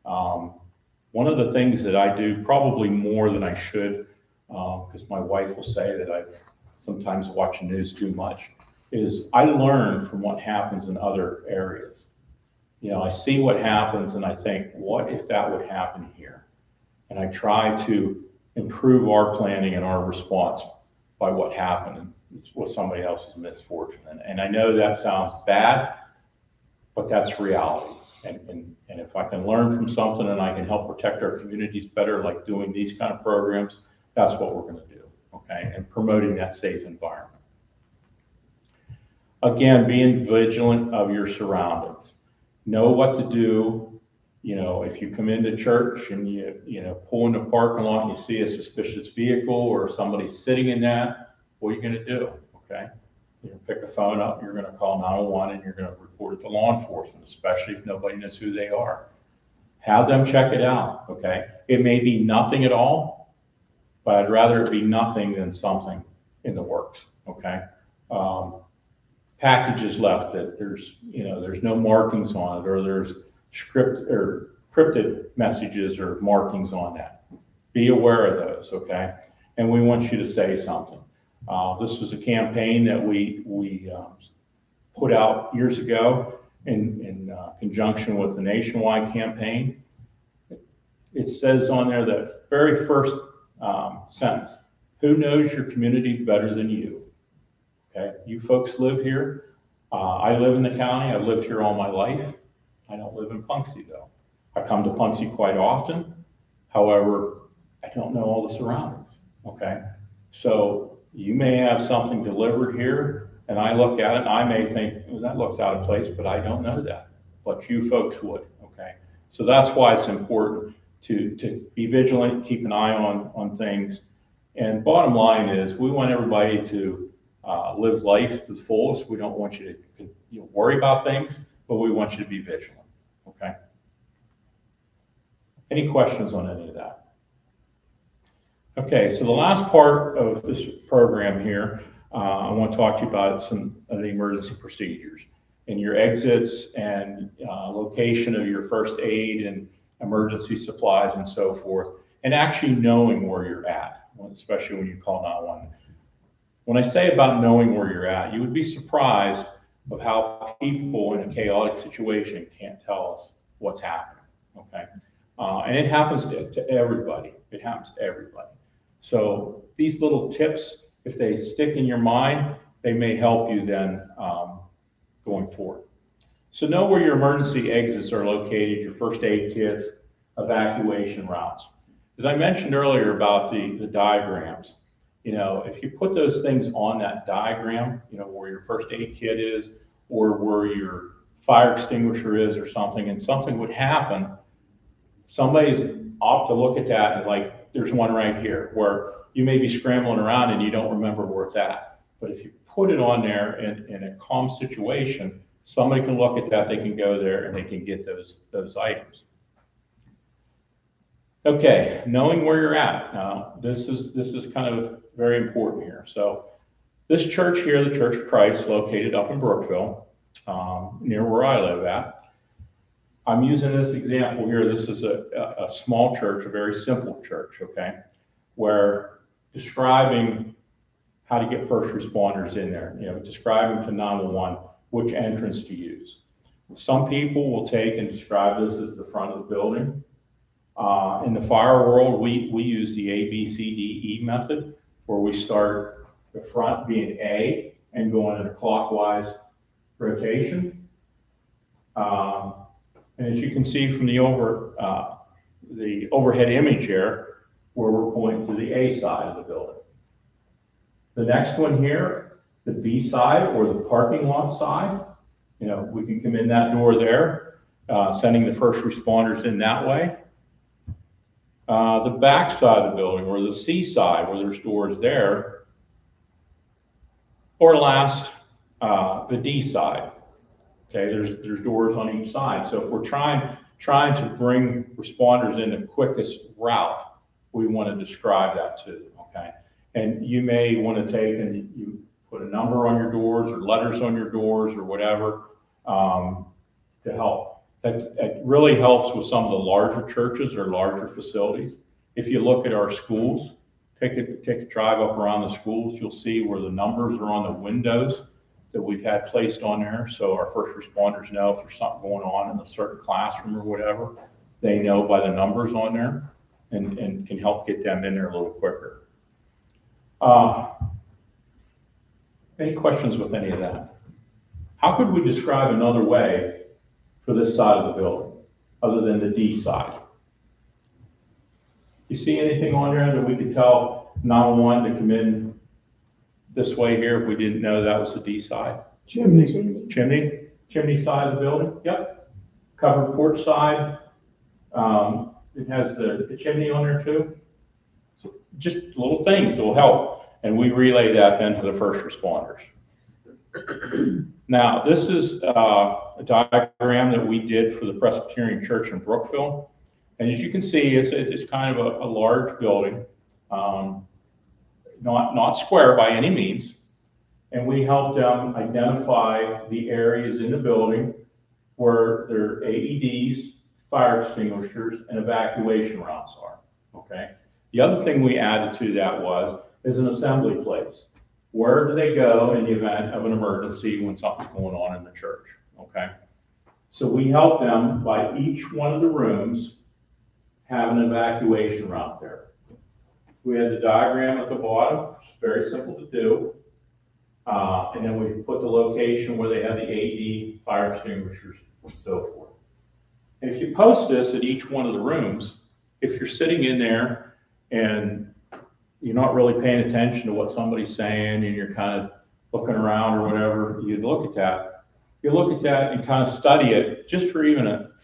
One of the things that I do, probably more than I should, because my wife will say that I sometimes watch the news too much, is I learn from what happens in other areas. You know, I see what happens and I think, what if that would happen here? And I try to improve our planning and our response by what happened with somebody else's misfortune. And I know that sounds bad, but that's reality. And if I can learn from something and I can help protect our communities better, like doing these kind of programs, that's what we're going to do, okay? And promoting that safe environment. Again, being vigilant of your surroundings. Know what to do. You know, if you come into church and you know, pull in the parking lot and you see a suspicious vehicle or somebody sitting in that, what are you going to do, okay? You're going to pick a phone up, you're going to call 911, and you're going to report it to law enforcement, especially if nobody knows who they are. Have them check it out, okay? It may be nothing at all, but I'd rather it be nothing than something in the works, okay? Packages left that there's no markings on it, or there's cryptic messages or markings on that. Be aware of those, okay? And we want you to say something. This was a campaign that we put out years ago in conjunction with the nationwide campaign. It says on there, the very first sentence, who knows your community better than you? Okay, you folks live here. I live in the county. I've lived here all my life. I don't live in Punxsutawney though. I come to Punxsutawney quite often. However, I don't know all the surroundings, okay? So you may have something delivered here, and I look at it, and I may think, well, that looks out of place, but I don't know that. But you folks would, okay? So that's why it's important to be vigilant, keep an eye on things. And bottom line is, we want everybody to live life to the fullest. We don't want you to worry about things, but we want you to be vigilant, okay? Any questions on any of that? Okay, so the last part of this program here, I want to talk to you about some of the emergency procedures and your exits and location of your first aid and emergency supplies and so forth, and actually knowing where you're at, especially when you call 911. When I say about knowing where you're at, you would be surprised of how people in a chaotic situation can't tell us what's happening, okay? And it happens to everybody. It happens to everybody. So these little tips, if they stick in your mind, they may help you then going forward. So know where your emergency exits are located, your first aid kits, evacuation routes. As I mentioned earlier about the diagrams, you know, if you put those things on that diagram, you know, where your first aid kit is or where your fire extinguisher is or something, and something would happen, somebody's opt to look at that and like, there's one right here where you may be scrambling around and you don't remember where it's at. But if you put it on there in a calm situation, somebody can look at that, they can go there and they can get those items. Okay, knowing where you're at. Now, this is kind of very important here. So this church here, the Church of Christ, located up in Brookville, near where I live at. I'm using this example here. This is a small church, a very simple church, okay, where describing how to get first responders in there, you know, describing to 911 which entrance to use. Some people will take and describe this as the front of the building. In the fire world, we use the A, B, C, D, E method, where we start the front being A and going in a clockwise rotation. And as you can see from the overhead image here, where we're pointing to the A side of the building. The next one here, the B side or the parking lot side, you know, we can come in that door there, sending the first responders in that way. The back side of the building, or the C side, where there's doors there, or last, the D side. Okay, there's doors on each side. So if we're trying to bring responders in the quickest route, we want to describe that to them, okay? And you may want to take and you put a number on your doors or letters on your doors or whatever to help. That really helps with some of the larger churches or larger facilities. If you look at our schools, take a drive up around the schools, you'll see where the numbers are on the windows that we've had placed on there. So our first responders know if there's something going on in a certain classroom or whatever, they know by the numbers on there and can help get them in there a little quicker. Any questions with any of that? How could we describe another way for this side of the building other than the D side? You see anything on there that we could tell 911 to come in this way here if we didn't know that was the D side? Chimney. Chimney side of the building, yep. Covered porch side, it has the chimney on there too. So just little things that will help, and we relay that then to the first responders. Now, this is a diagram that we did for the Presbyterian Church in Brookville, and as you can see, it's kind of a large building. Not square by any means, and we helped them identify the areas in the building where their AEDs, fire extinguishers, and evacuation routes are, okay? The other thing we added to that is an assembly place. Where do they go in the event of an emergency when something's going on in the church, okay? So we helped them by each one of the rooms have an evacuation route there. We had the diagram at the bottom, which is very simple to do. And then we put the location where they have the AED, fire extinguishers, and so forth. And if you post this at each one of the rooms, if you're sitting in there and you're not really paying attention to what somebody's saying and you're kind of looking around or whatever, you look at that. You look at that and kind of study it just for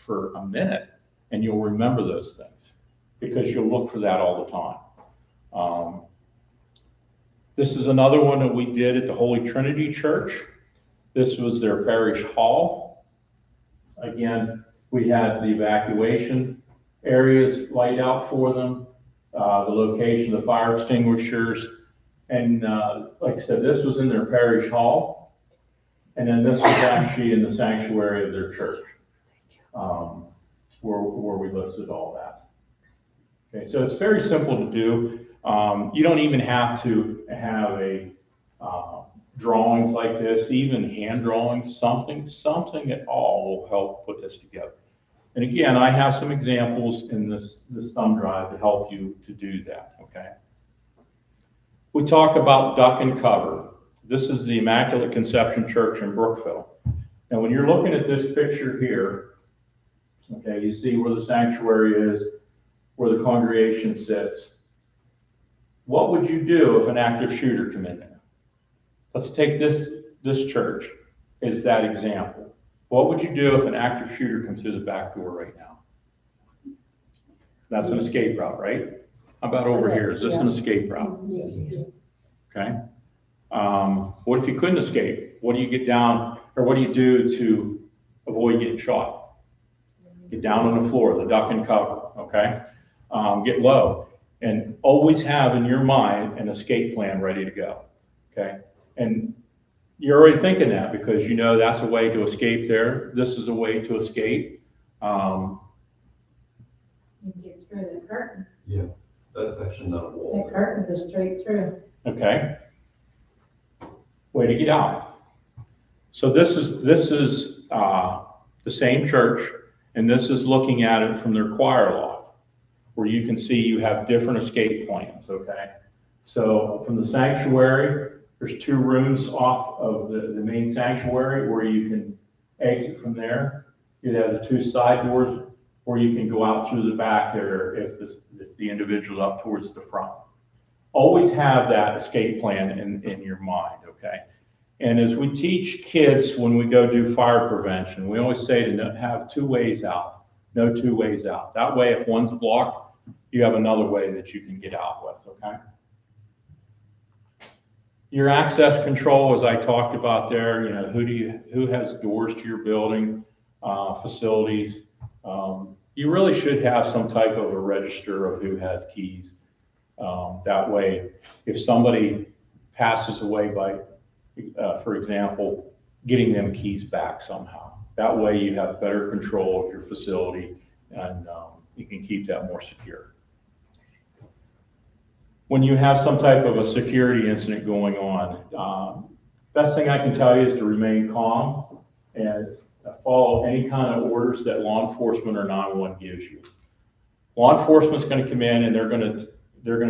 for a minute, and you'll remember those things because you'll look for that all the time. This is another one that we did at the Holy Trinity Church. This was their parish hall. Again, we had the evacuation areas laid out for them. the location of the fire extinguishers. And like I said, this was in their parish hall. And then this was actually in the sanctuary of their church, where we listed all that. Okay, so it's very simple to do. You don't even have to have a drawings like this, even hand drawings, something at all will help put this together. And again, I have some examples in this thumb drive to help you to do that, okay? We talk about duck and cover. This is the Immaculate Conception Church in Brookville. And when you're looking at this picture here, okay, you see where the sanctuary is, where the congregation sits. What would you do if an active shooter came in there? Let's take this church as that example. What would you do if an active shooter comes through the back door right now? That's an escape route, right? How about over here? Is this an escape route? Okay. What if you couldn't escape? What do you get down, or what do you do to avoid getting shot? Get down on the floor, the duck and cover, okay? Get low, and always have in your mind an escape plan ready to go, okay? And you're already thinking that because you know that's a way to escape there. This is a way to escape. You can get through the curtain. Yeah, that's actually not a wall. The curtain goes straight through. Okay. Way to get out. So this is the same church, and this is looking at it from their choir loft, where you can see you have different escape plans, okay? So from the sanctuary, there's 2 rooms off of the main sanctuary where you can exit from there. You have the 2 side doors where you can go out through the back there if the individual's up towards the front. Always have that escape plan in your mind, okay? And as we teach kids when we go do fire prevention, we always say to have 2 ways out, no 2 ways out. That way, if one's blocked, you have another way that you can get out with, okay? Your access control, as I talked about there, you know, who has doors to your building, facilities. You really should have some type of a register of who has keys. That way, if somebody passes away by, for example, getting them keys back somehow. That way you have better control of your facility and you can keep that more secure. When you have some type of a security incident going on, best thing I can tell you is to remain calm and follow any kind of orders that law enforcement or 911 gives you. Law enforcement's going to come in and they're going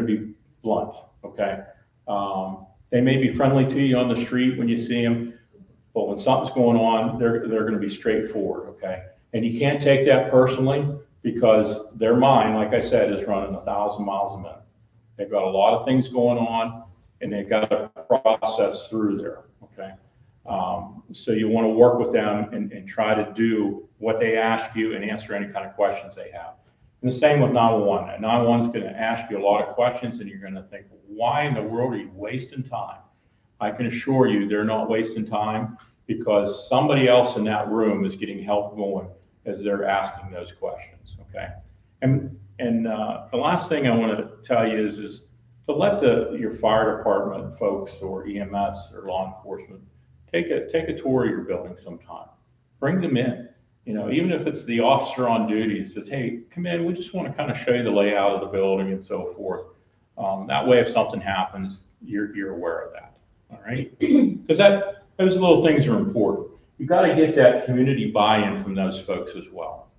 to be blunt, okay? They may be friendly to you on the street when you see them, but when something's going on, they're going to be straightforward, okay? And you can't take that personally because their mind, like I said, is running 1,000 miles a minute. They've got a lot of things going on and they've got to process through there, okay? So you want to work with them and try to do what they ask you and answer any kind of questions they have. And the same with 911. 911 is going to ask you a lot of questions and you're going to think, why in the world are you wasting time? I can assure you they're not wasting time because somebody else in that room is getting help going as they're asking those questions, okay? And the last thing I want to tell you is to let your fire department folks or EMS or law enforcement take a tour of your building sometime. Bring them in. You know, even if it's the officer on duty says, hey, come in, we just want to kind of show you the layout of the building and so forth. That way, if something happens, you're aware of that, all right? Because those little things are important. You've got to get that community buy-in from those folks as well.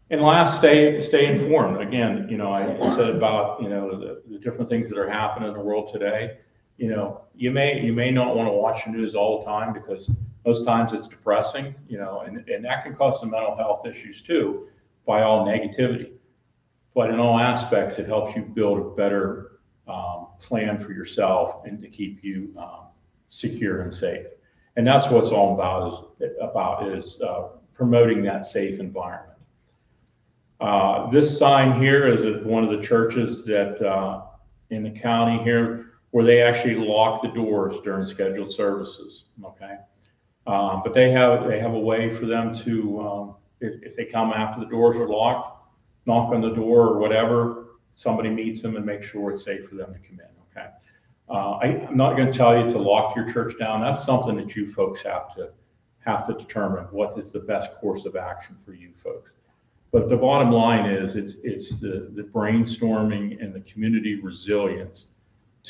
And last, stay informed. Again, you know, I said about, you know, the different things that are happening in the world today. You know, you may not want to watch the news all the time because most times it's depressing, you know, and that can cause some mental health issues too by all negativity. But in all aspects, it helps you build a better plan for yourself and to keep you secure and safe. And that's what it's all about is promoting that safe environment. This sign here is at one of the churches that in the county here where they actually lock the doors during scheduled services, okay? But they have a way for them to, if they come after the doors are locked, knock on the door or whatever, somebody meets them and make sure it's safe for them to come in, okay? I'm not gonna tell you to lock your church down. That's something that you folks have to determine what is the best course of action for you folks. But the bottom line is it's the brainstorming and the community resilience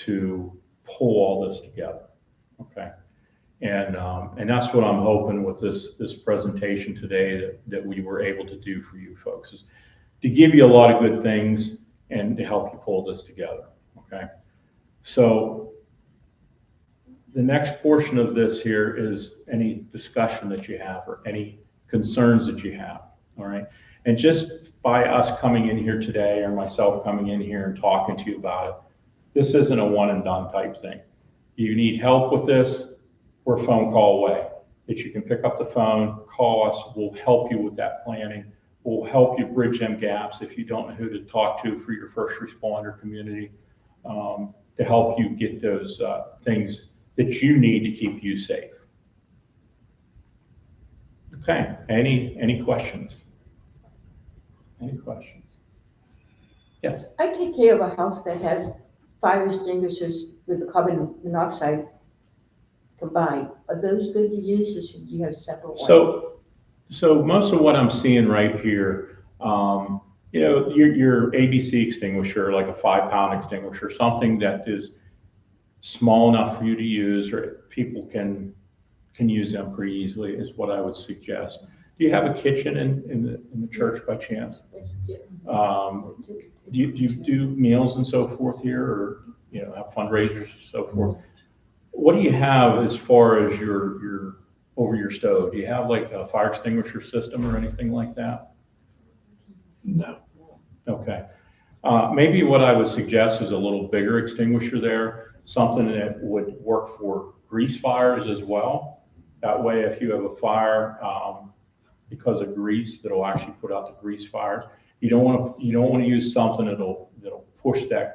to pull all this together, okay? And that's what I'm hoping with this presentation today that we were able to do for you folks, is to give you a lot of good things and to help you pull this together, okay? So the next portion of this here is any discussion that you have or any concerns that you have, all right? And just by us coming in here today or myself coming in here and talking to you about it, this isn't a one and done type thing. You need help with this, we're a phone call away. That you can pick up the phone, call us, we'll help you with that planning. We'll help you bridge them gaps if you don't know who to talk to for your first responder community, to help you get those things that you need to keep you safe. Okay, any questions? Any questions? Yes. I take care of a house that has fire extinguishers with carbon monoxide combined. Are those good to use, or should you have separate ones? So most of what I'm seeing right here, you know, your ABC extinguisher, like a 5-pound extinguisher, something that is small enough for you to use, or people can use them pretty easily, is what I would suggest. Do you have a kitchen in the church by chance? Do you do meals and so forth here, or you know, have fundraisers and so forth? What do you have as far as your over your stove? Do you have like a fire extinguisher system or anything like that? No. Okay. Maybe what I would suggest is a little bigger extinguisher there, something that would work for grease fires as well. That way, if you have a fire because of grease, that'll actually put out the grease fires. You don't want to use something that'll push that